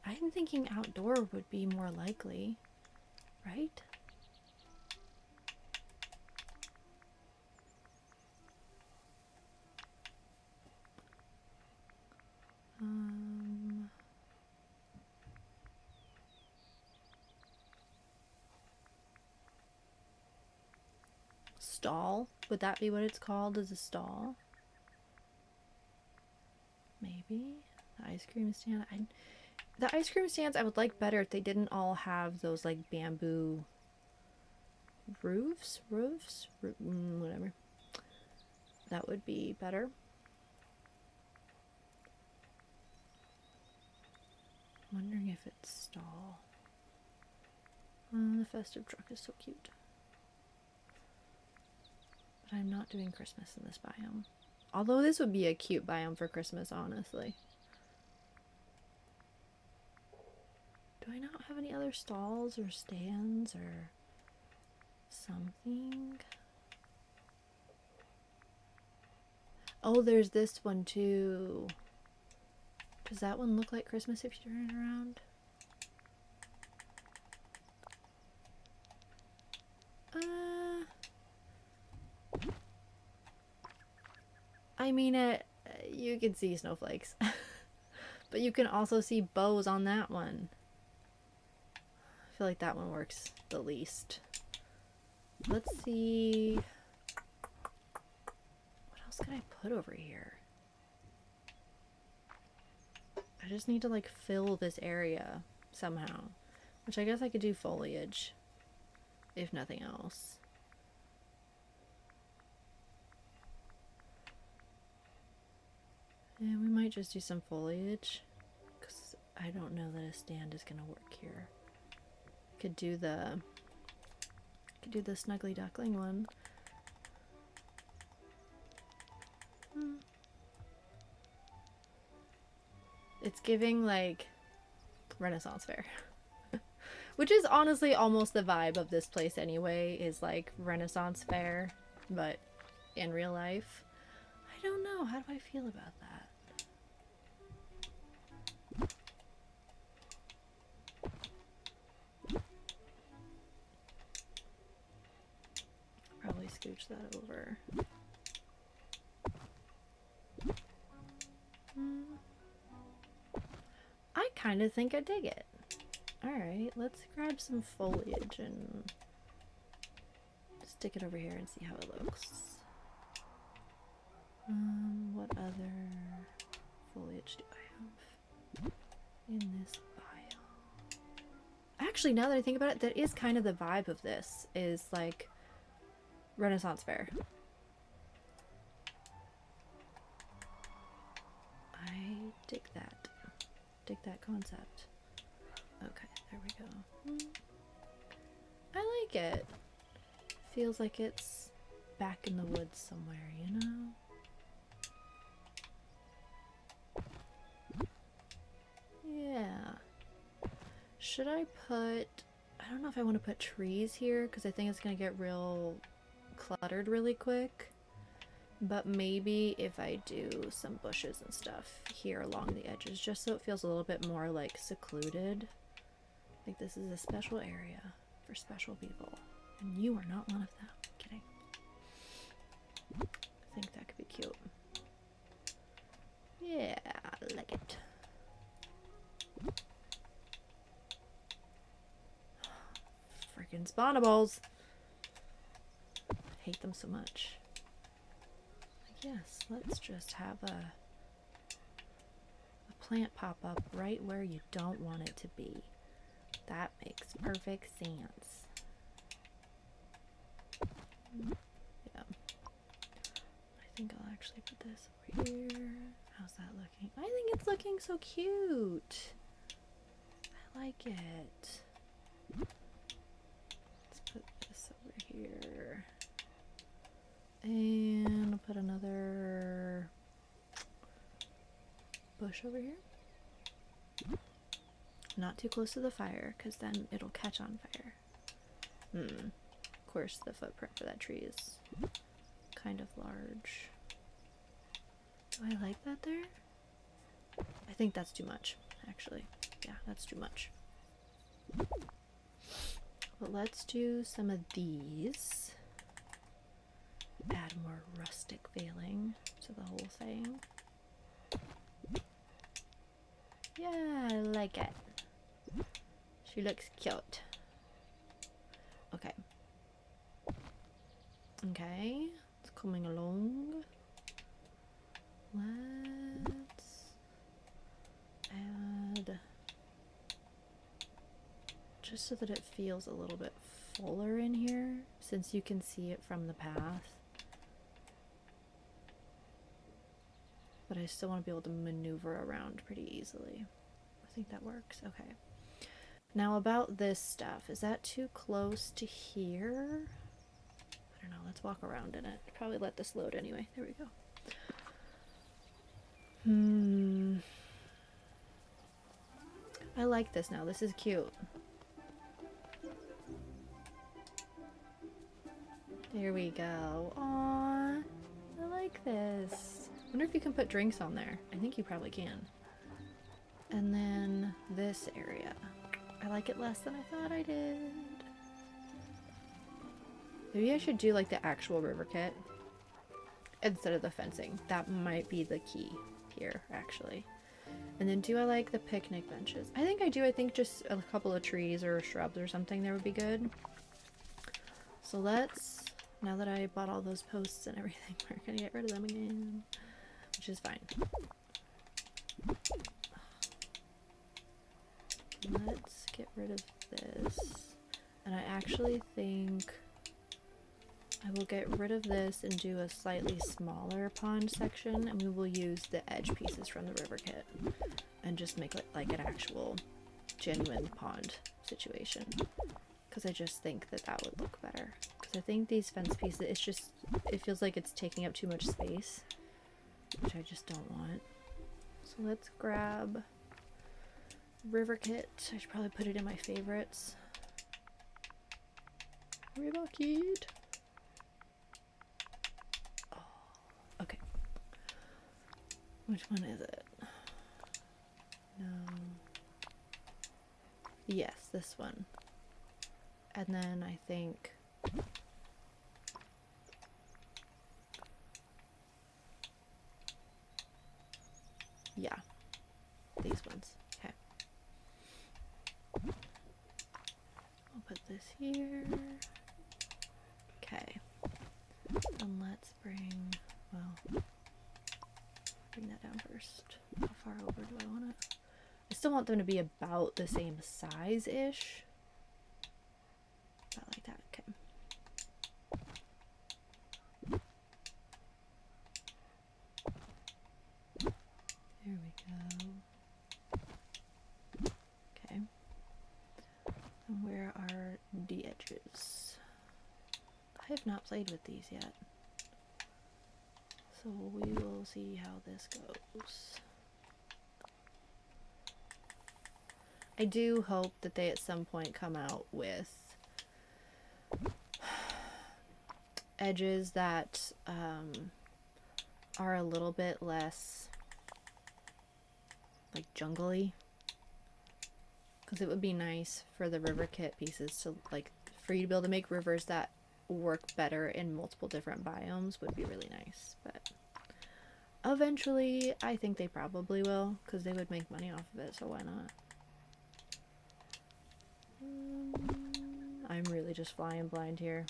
A: I'm thinking outdoor would be more likely, right? Stall? Would that be what it's called, as a stall? Maybe. The ice cream stand. The ice cream stands I would like better if they didn't all have those like bamboo roofs? Whatever. That would be better. Wondering if it's stall. Oh, the festive truck is so cute. But I'm not doing Christmas in this biome. Although this would be a cute biome for Christmas, honestly. Do I not have any other stalls or stands or something? Oh, there's this one too. Does that one look like Christmas if you turn it around? I mean, you can see snowflakes. But you can also see bows on that one. I feel like that one works the least. Let's see. What else can I put over here? I just need to like fill this area somehow. Which I guess I could do foliage. If nothing else. And we might just do some foliage. Because I I don't know that a stand is gonna work here. Could do the snuggly duckling one. It's giving like Renaissance fair. Which is honestly almost the vibe of this place anyway, is like Renaissance fair, but in real life. I don't know, how do I feel about that? Probably scooch that over. I kind of think I dig it. Alright, let's grab some foliage and stick it over here and see how it looks. What other foliage do I have in this biome? Actually, now that I think about it, that is kind of the vibe of this, is like Renaissance fair. I dig that. Dig that concept. Okay, there we go. I like it. Feels like it's back in the woods somewhere, you know? Yeah. Should I put... I don't know if I want to put trees here, because I think it's going to get real cluttered really quick. But maybe if I do some bushes and stuff here along the edges, just so it feels a little bit more like secluded. Like this is a special area for special people. And you are not one of them. Kidding. I think that could be cute. Yeah, I like it. Freaking spawnables. I hate them so much. Yes, let's just have a plant pop up right where you don't want it to be. That makes perfect sense. Yeah. I think I'll actually put this over here. How's that looking? I think it's looking so cute. I like it. Let's put this over here. And I'll put another bush over here. Not too close to the fire, because then it'll catch on fire. Of course, the footprint for that tree is kind of large. Do I like that there? I think that's too much, actually. Yeah, that's too much. But let's do some of these. Add more rustic feeling to the whole thing. Yeah, I like it. She looks cute. Okay. Okay, it's coming along. Let's add, just so that it feels a little bit fuller in here, since you can see it from the path. But I still want to be able to maneuver around pretty easily. I think that works. Okay. Now about this stuff. Is that too close to here? I don't know. Let's walk around in it. Probably let this load anyway. There we go. I like this now. This is cute. There we go. Aww. I like this. I wonder if you can put drinks on there. I think you probably can. And then this area. I like it less than I thought I did. Maybe I should do like the actual river kit instead of the fencing. That might be the key here, actually. And then do I like the picnic benches? I think I do. I think just a couple of trees or shrubs or something there would be good. So let's, now that I bought all those posts and everything, we're gonna get rid of them again. Which is fine. Let's get rid of this. And I actually think I will get rid of this and do a slightly smaller pond section, and we will use the edge pieces from the river kit and just make it like an actual genuine pond situation, because I just think that that would look better. Because I think these fence pieces, it feels like it's taking up too much space, which I just don't want. So let's grab river kit. I should probably put it in my favorites. River kit. Oh, okay. Which one is it? No. Yes, this one. And then I think yeah, these ones. Okay. I'll put this here. Okay. And let's bring, well, bring that down first. How far over do I want it? I still want them to be about the same size-ish. About like that, okay. There we go. Okay. And where are the edges? I have not played with these yet. So we will see how this goes. I do hope that they at some point come out with edges that are a little bit less like jungly, because it would be nice for the river kit pieces to, like, for you to be able to make rivers that work better in multiple different biomes would be really nice. But eventually I think they probably will, because they would make money off of it, so why not? I'm really just flying blind here.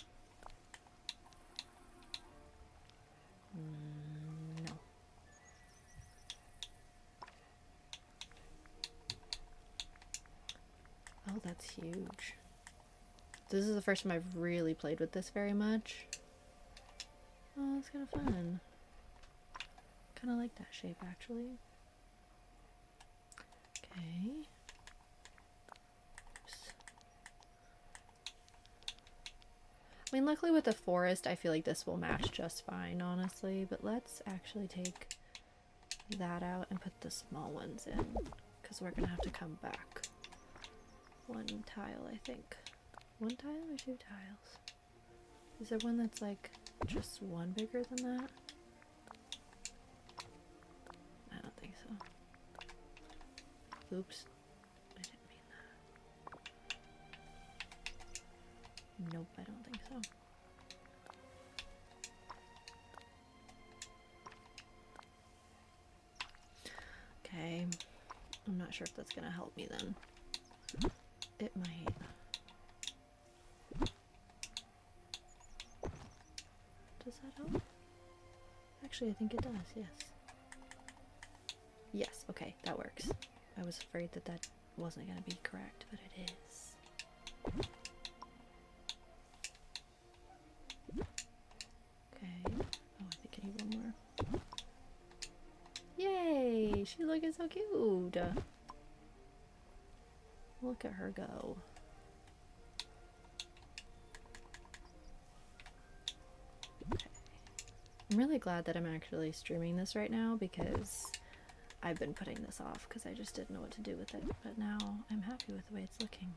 A: No. Oh, that's huge. This is the first time I've really played with this very much. Oh, that's kind of fun. Kind of like that shape, actually. Okay. Oops. I mean, luckily with the forest, I feel like this will match just fine, honestly. But let's actually take that out and put the small ones in, because we're going to have to come back. One tile, I think. One tile or two tiles? Is there one that's like just one bigger than that? I don't think so. Oops. I didn't mean that. Nope, I don't think so. Okay. I'm not sure if that's gonna help me then. It might. Does that help? Actually, I think it does, yes. Yes, okay, that works. I was afraid that that wasn't going to be correct, but it is. Okay. Oh, I think I need one more. Yay! She's looking so cute! Look at her go. Okay. I'm really glad that I'm actually streaming this right now, because I've been putting this off because I just didn't know what to do with it, but now I'm happy with the way it's looking.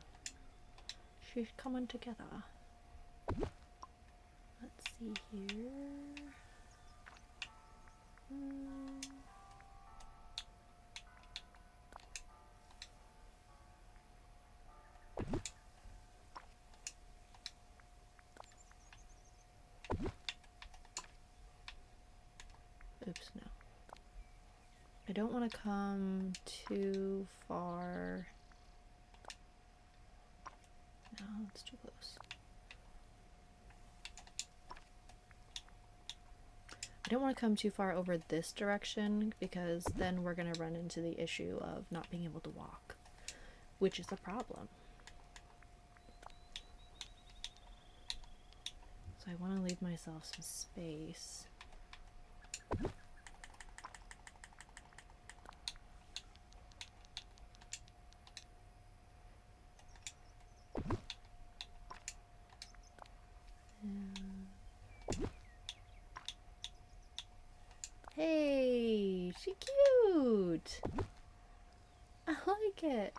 A: She's coming together. Let's see here. Oops, no. I don't want to come too far. No, it's too close. I don't want to come too far over this direction, because then we're going to run into the issue of not being able to walk, which is a problem. So So I want to leave myself some space. Hey, she cute. I like it.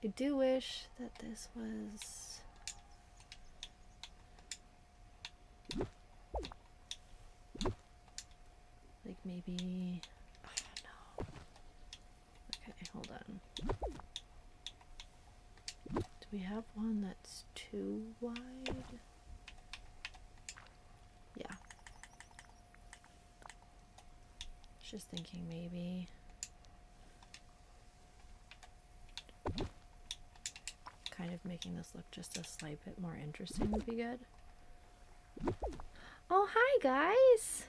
A: I do wish that this was like maybe, oh no. Okay, hold on. Do we have one that's too wide? Yeah. Just thinking maybe kind of making this look just a slight bit more interesting would be good. Oh, hi guys!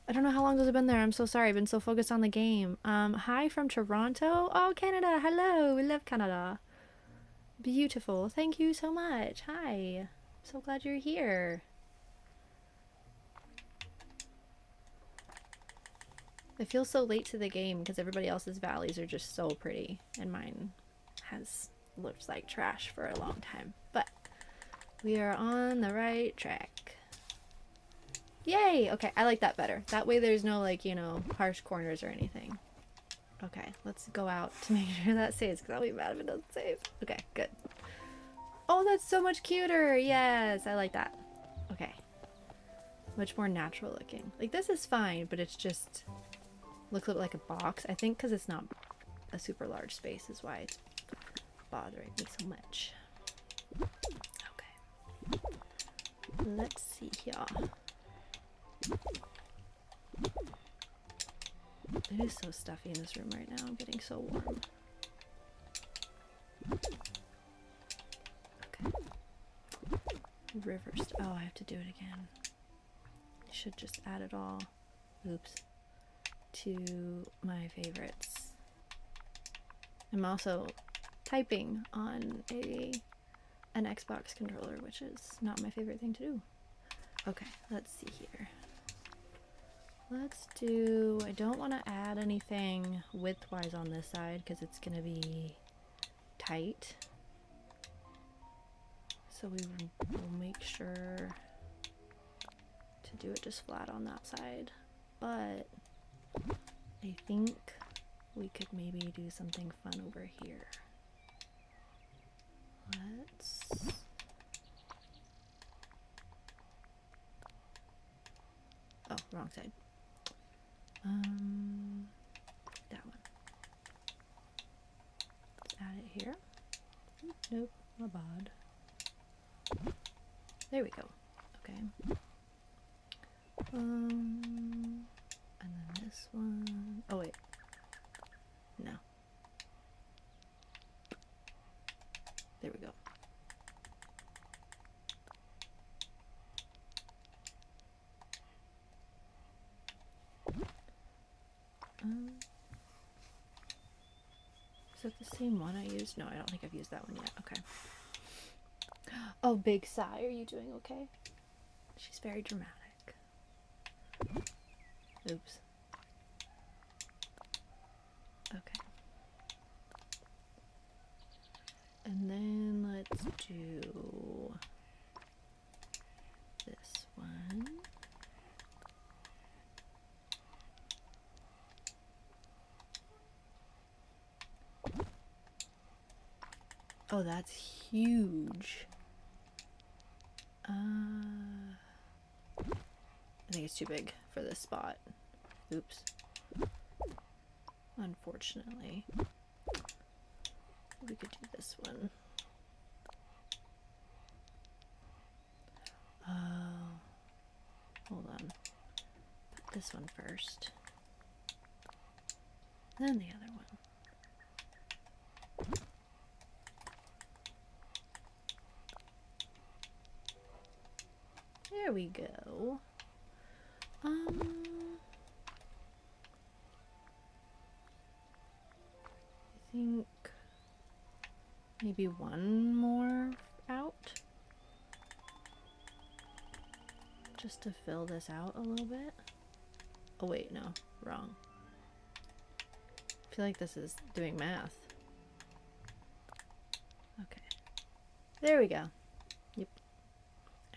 A: I don't know how long those have been there. I'm so sorry. I've been so focused on the game. Hi from Toronto. Oh, Canada. Hello. We love Canada. Beautiful. Thank you so much. Hi. So glad you're here. I feel so late to the game because everybody else's valleys are just so pretty and mine has looked like trash for a long time. But we are on the right track. Yay! Okay, I like that better. That way there's no, like, you know, harsh corners or anything. Okay, let's go out to make sure that saves, because I'll be mad if it doesn't save. Okay, good. Oh, that's so much cuter! Yes, I like that. Okay. Much more natural looking. Like, this is fine, but it's just looks a bit like a box. I think because it's not a super large space is why it's bothering me so much. Okay. Let's see here. It is so stuffy in this room right now. I'm getting so warm. Okay. Reversed. Oh, I have to do it again. I should just add it all. Oops. To my favorites. I'm also typing on an Xbox controller, which is not my favorite thing to do. Okay, let's see here. Let's do, I don't want to add anything width-wise on this side because it's going to be tight. So we will make sure to do it just flat on that side. But I think we could maybe do something fun over here. Let's... Oh, wrong side. That one. Let's add it here. Nope, my bad. There we go. Okay. And then this one. Oh wait. No. There we go. Is that the same one I used? No, I don't think I've used that one yet. Okay. Oh, Big Sigh, are you doing okay? She's very dramatic. Oops. Okay. And then let's do this one. Oh, that's huge. I think it's too big for this spot. Oops. Unfortunately. We could do this one. Oh. Hold on. Put this one first. Then the other one. There we go. I think maybe one more out. just to fill this out a little bit. Oh wait, no, wrong. I feel like this is doing math. Okay. There we go. Yep.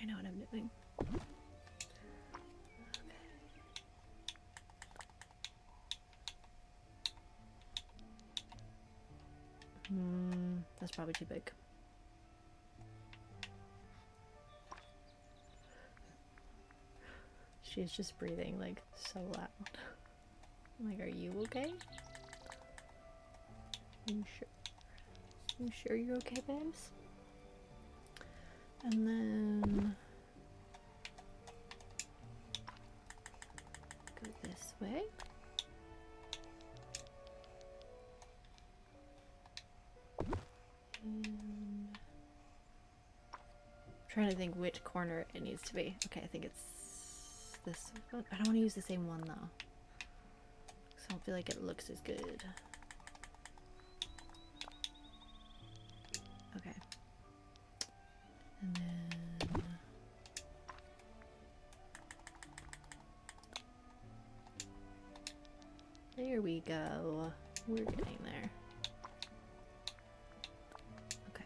A: I know what I'm doing. That's probably too big. She's just breathing like so loud. I'm like, are you okay? You sure? You sure you're okay, babes? And then go this way. And I'm trying to think which corner it needs to be. Okay, I think it's this one. I don't want to use the same one though, because I don't feel like it looks as good. Okay. And then there we go. We're getting there. Okay.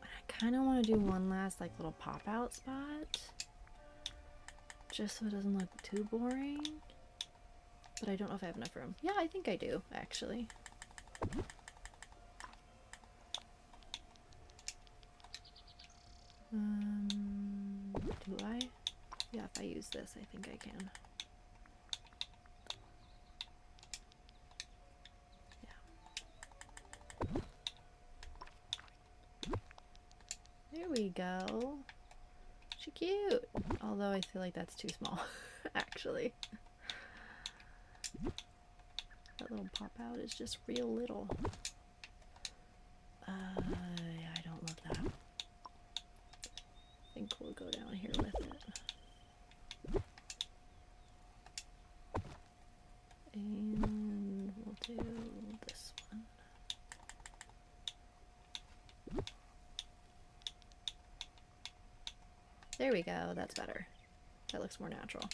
A: I kind of want to do one last like little pop out spot, just so it doesn't look too boring. But I don't know if I have enough room. Yeah, I think I do, actually. Do I? Yeah, if I use this, I think I can. Yeah. There we go. She cute. Although I feel like that's too small, actually. That little pop out is just real little. Yeah, I don't love that. I think we'll go down here with it. And we'll do this one. There we go, that's better. That looks more natural.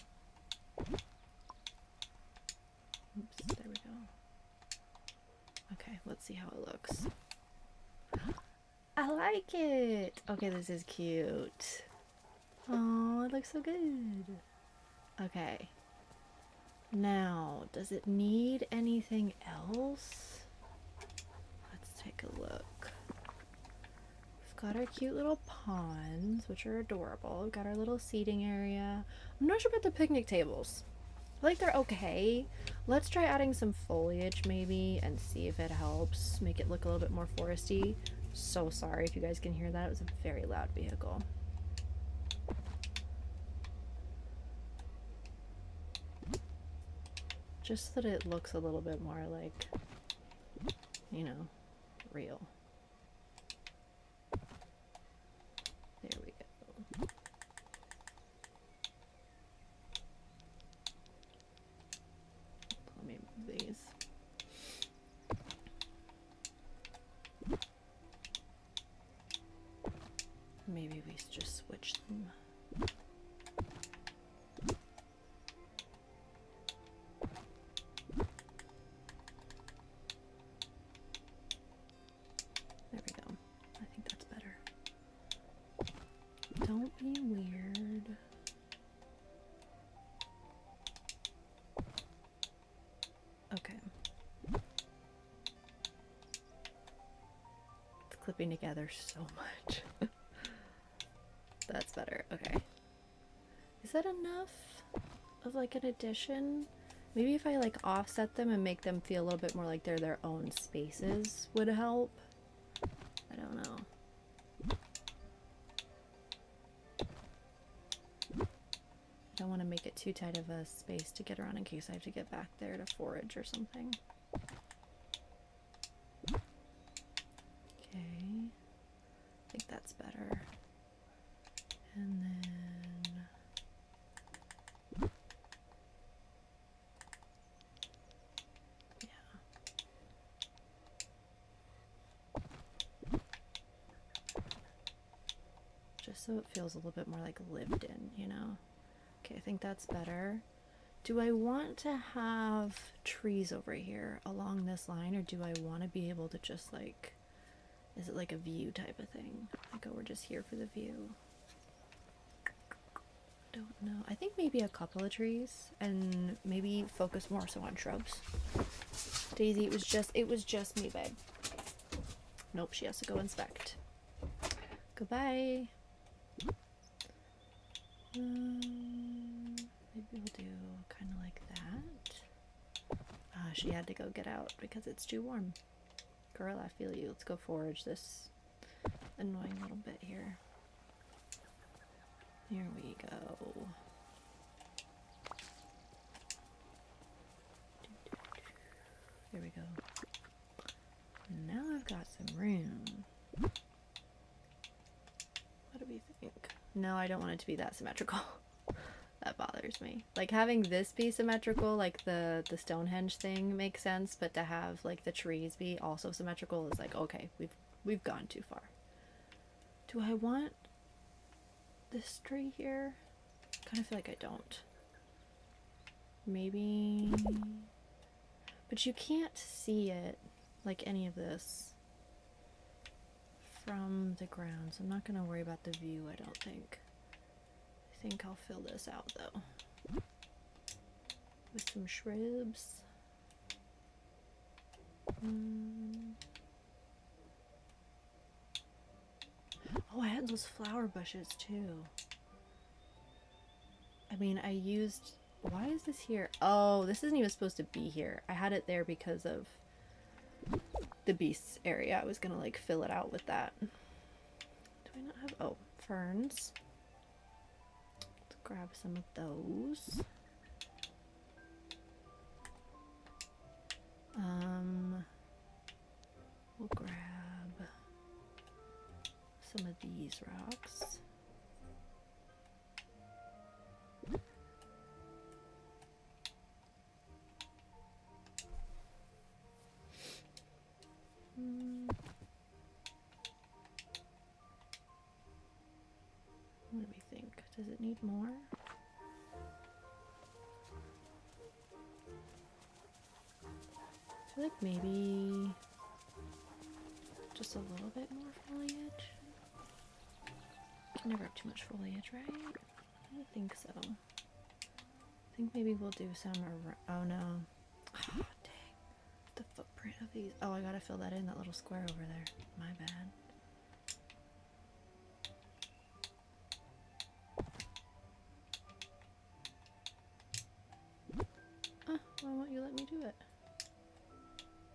A: Oops, there we go. Okay, let's see how it looks. I like it! Okay, this is cute. Oh, it looks so good. Okay. Now, does it need anything else? Let's take a look. We've got our cute little ponds, which are adorable. We've got our little seating area. I'm not sure about the picnic tables. I feel like they're okay. Let's try adding some foliage maybe and see if it helps make it look a little bit more foresty. So sorry if you guys can hear that. It was a very loud vehicle. Just so that it looks a little bit more like, you know, real. There we go. Let me move these. Maybe we just switch them. There we go. I think that's better. Don't be weird. Okay. It's clipping together so much. That's better. Okay. Is that enough of like an addition? Maybe if I like offset them and make them feel a little bit more like they're their own spaces would help. I don't know. I don't want to make it too tight of a space to get around in case I have to get back there to forage or something. Okay. I think that's better. And then yeah. Just just so it feels a little bit more like lived in, you know? Okay, I think that's better. Do I want to have trees over here along this line, or do I want to be able to just like, is it like a view type of thing? Like, oh, we're just here for the view. Don't know. I think maybe a couple of trees and maybe focus more so on shrubs. Daisy, it was just me, babe. Nope, she has to go inspect. Goodbye. Maybe we'll do kind of like that. She had to go get out because it's too warm. Girl, I feel you. Let's go forage this annoying little bit here. Here we go. There we go. Now I've got some room. What do we think? No, I don't want it to be that symmetrical. That bothers me. Like, having this be symmetrical, like the Stonehenge thing makes sense, but to have like the trees be also symmetrical is like, okay, we've gone too far. Do I want this tree here? Kind of feel like I don't. Maybe, but you can't see it like any of this from the ground, so I'm not gonna worry about the view, I don't think. I think I'll fill this out though with some shrubs. Oh, I had those flower bushes too. I mean, I used, why is this here? Oh, this isn't even supposed to be here. I had it there because of the beasts area. I was gonna like fill it out with that. Do I not have, oh, ferns. Let's grab some of those. We'll grab some of these rocks. What do we think? Does it need more? I feel like maybe just a little bit more foliage. Can never have too much foliage, right? I don't think so. I think maybe we'll do some around. Oh no. Oh, dang. The footprint of these. Oh, I gotta fill that in, that little square over there. My bad. Why won't you let me do it?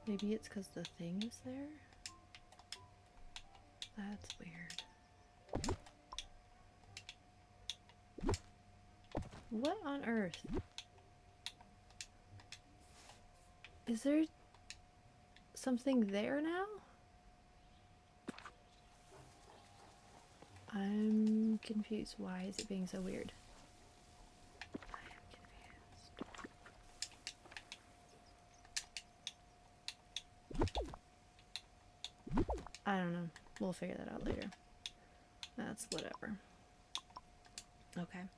A: Maybe it's because the thing is there? That's weird. What on earth? Is there something there now? I'm confused. Why is it being so weird? I am confused. I don't know. We'll figure that out later. That's whatever. Okay.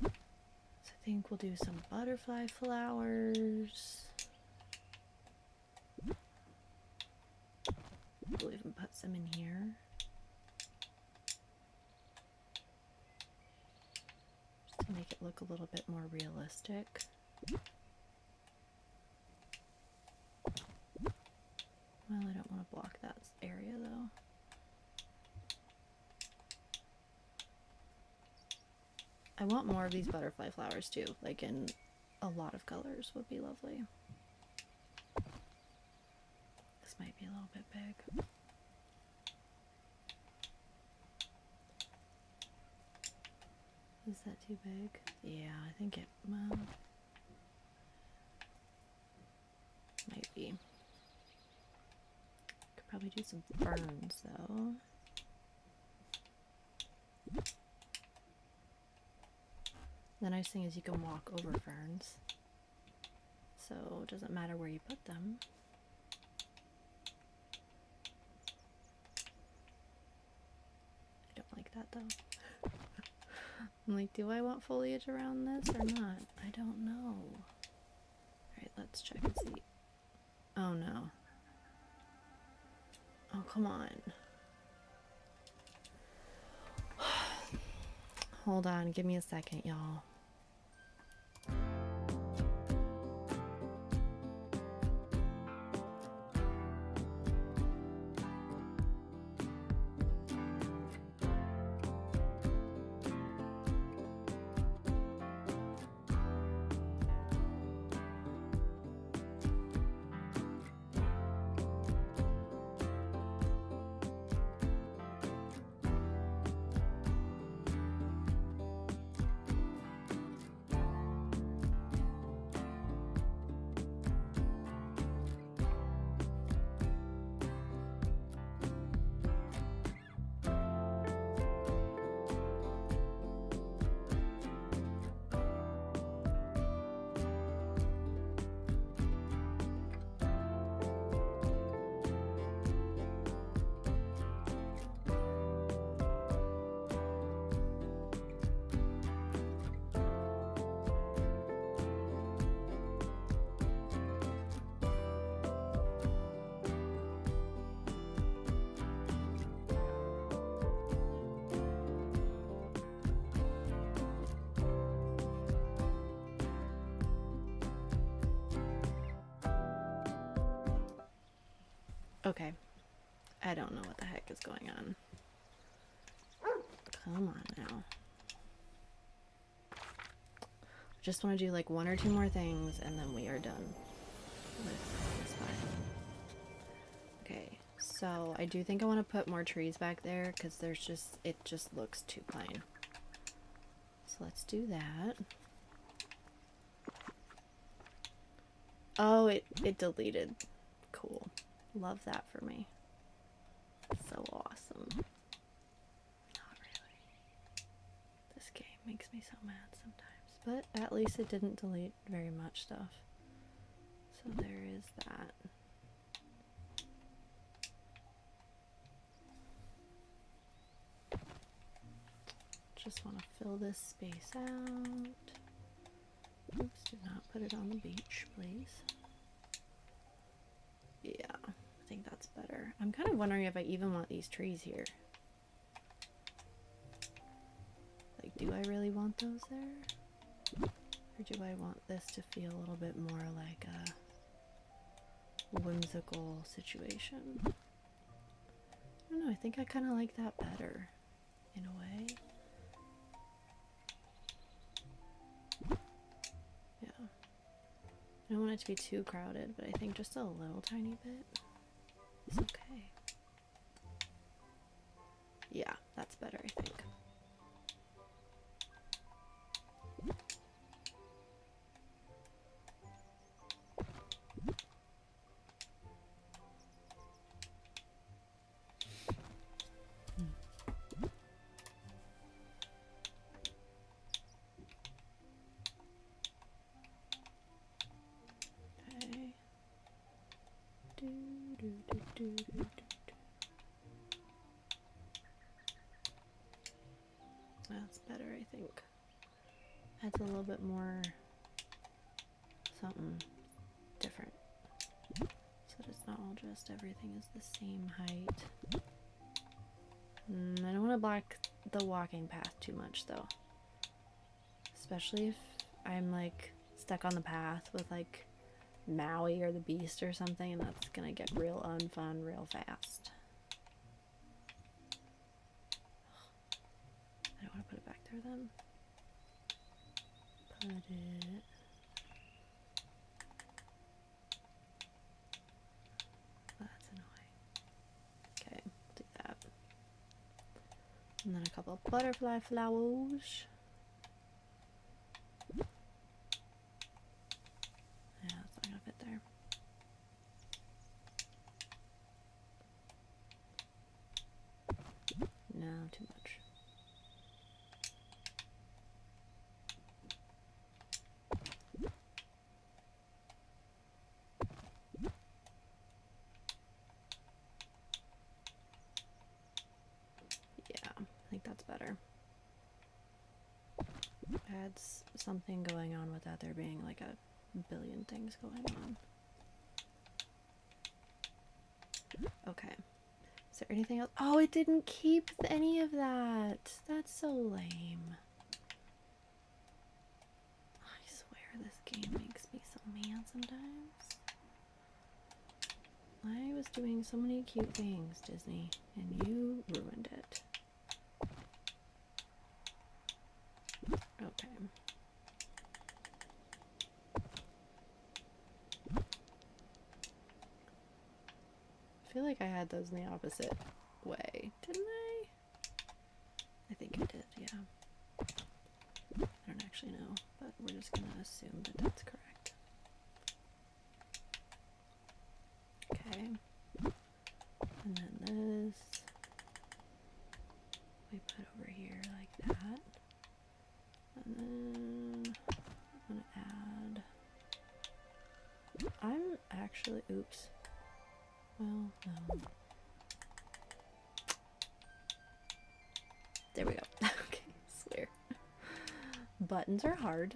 A: So I think we'll do some butterfly flowers. We'll even put some in here. Just to make it look a little bit more realistic. Well, I don't want to block that area though. I want more of these butterfly flowers too, like in a lot of colors would be lovely. This might be a little bit big. Is that too big? Yeah, I think it, well, might be. Could probably do some ferns though. The nice thing is you can walk over ferns, so it doesn't matter where you put them. I don't like that. that though. I'm like, do I want foliage around this or not? I don't know. Alright, let's check and see. Oh no. Oh, come on. Hold on, give me a second, y'all. Okay. I don't know what the heck is going on. Come on now. Just want to do like 1 or 2 more things and then we are done with this file. Okay, so I do think I want to put more trees back there because it just looks too plain. So let's do that. Oh, it deleted. Cool. Love that for me. So awesome. Not really. This game makes me so mad sometimes. But at least it didn't delete very much stuff. So there is that. Just want to fill this space out. Oops, do not put it on the beach, please. Yeah, I think that's better. I'm kind of wondering if I even want these trees here. Like, do I really want those there? Or do I want this to feel a little bit more like a whimsical situation? I don't know, I think I kind of like that better, in a way. Yeah. I don't want it to be too crowded, but I think just a little tiny bit is okay. Yeah, that's better, I think. That's better, I think. Adds a little bit more something different. So that it's not all just everything is the same height. I don't want to block the walking path too much though. Especially if I'm like stuck on the path with like Maui or the Beast or something, and that's gonna get real unfun real fast. I don't want to put it back there then. Put it. That's annoying. Okay, do that. And then a couple of butterfly flowers. Yeah, that's not gonna fit there. No, too much. Yeah, I think that's better. that's something going on without there being like a billion things going on. Okay. Is there anything else? Oh, it didn't keep any of that. That's so lame. I swear this game makes me so mad sometimes. I was doing so many cute things, Disney, and you ruined it. Okay. I feel like I had those in the opposite way, didn't I? I think I did, yeah. I don't actually know, but we're just gonna assume that that's correct. Okay. And then this we put over here like that. And then I'm gonna add. I'm actually, oops. Well, no. There we go. Okay, swear. Buttons are hard.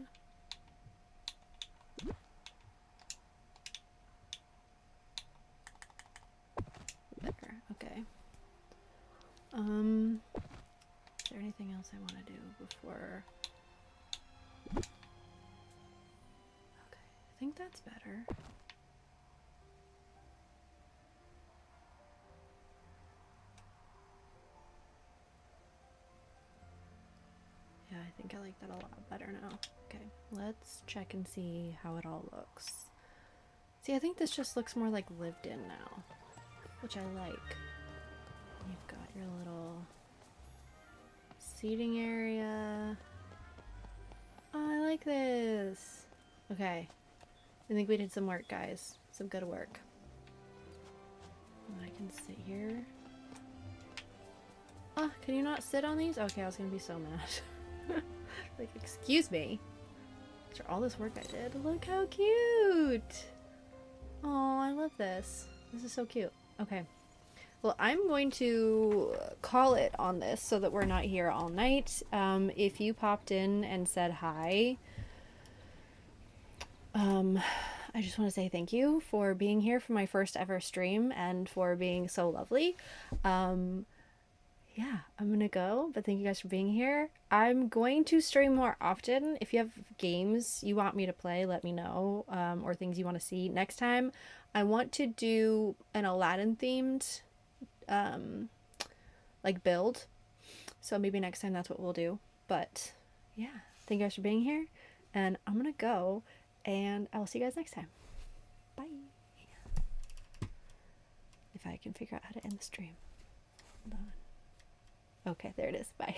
A: Better. Okay. Is there anything else I want to do before? Okay, I think that's better. Yeah, I think I like that a lot better now. Okay, let's check and see how it all looks. See, I think this just looks more like lived in now, which I like. You've got your little seating area. Oh, I like this. Okay, I think we did some work, guys. Some good work. I can sit here. Ah, can you not sit on these? Okay, I was gonna be so mad. Like, excuse me. After all this work I did, look how cute. Oh, I love this. This is so cute. Okay. Well, I'm going to call it on this so that we're not here all night. If you popped in and said hi, I just want to say thank you for being here for my first ever stream and for being so lovely. Yeah, I'm gonna go, but thank you guys for being here. I'm going to stream more often. If you have games you want me to play, let me know, or things you want to see. Next time, I want to do an Aladdin themed, like build. So maybe next time that's what we'll do. But yeah, thank you guys for being here, and I'm gonna go, and I will see you guys next time. Bye. If I can figure out how to end the stream. Hold on. Okay, there it is. Bye.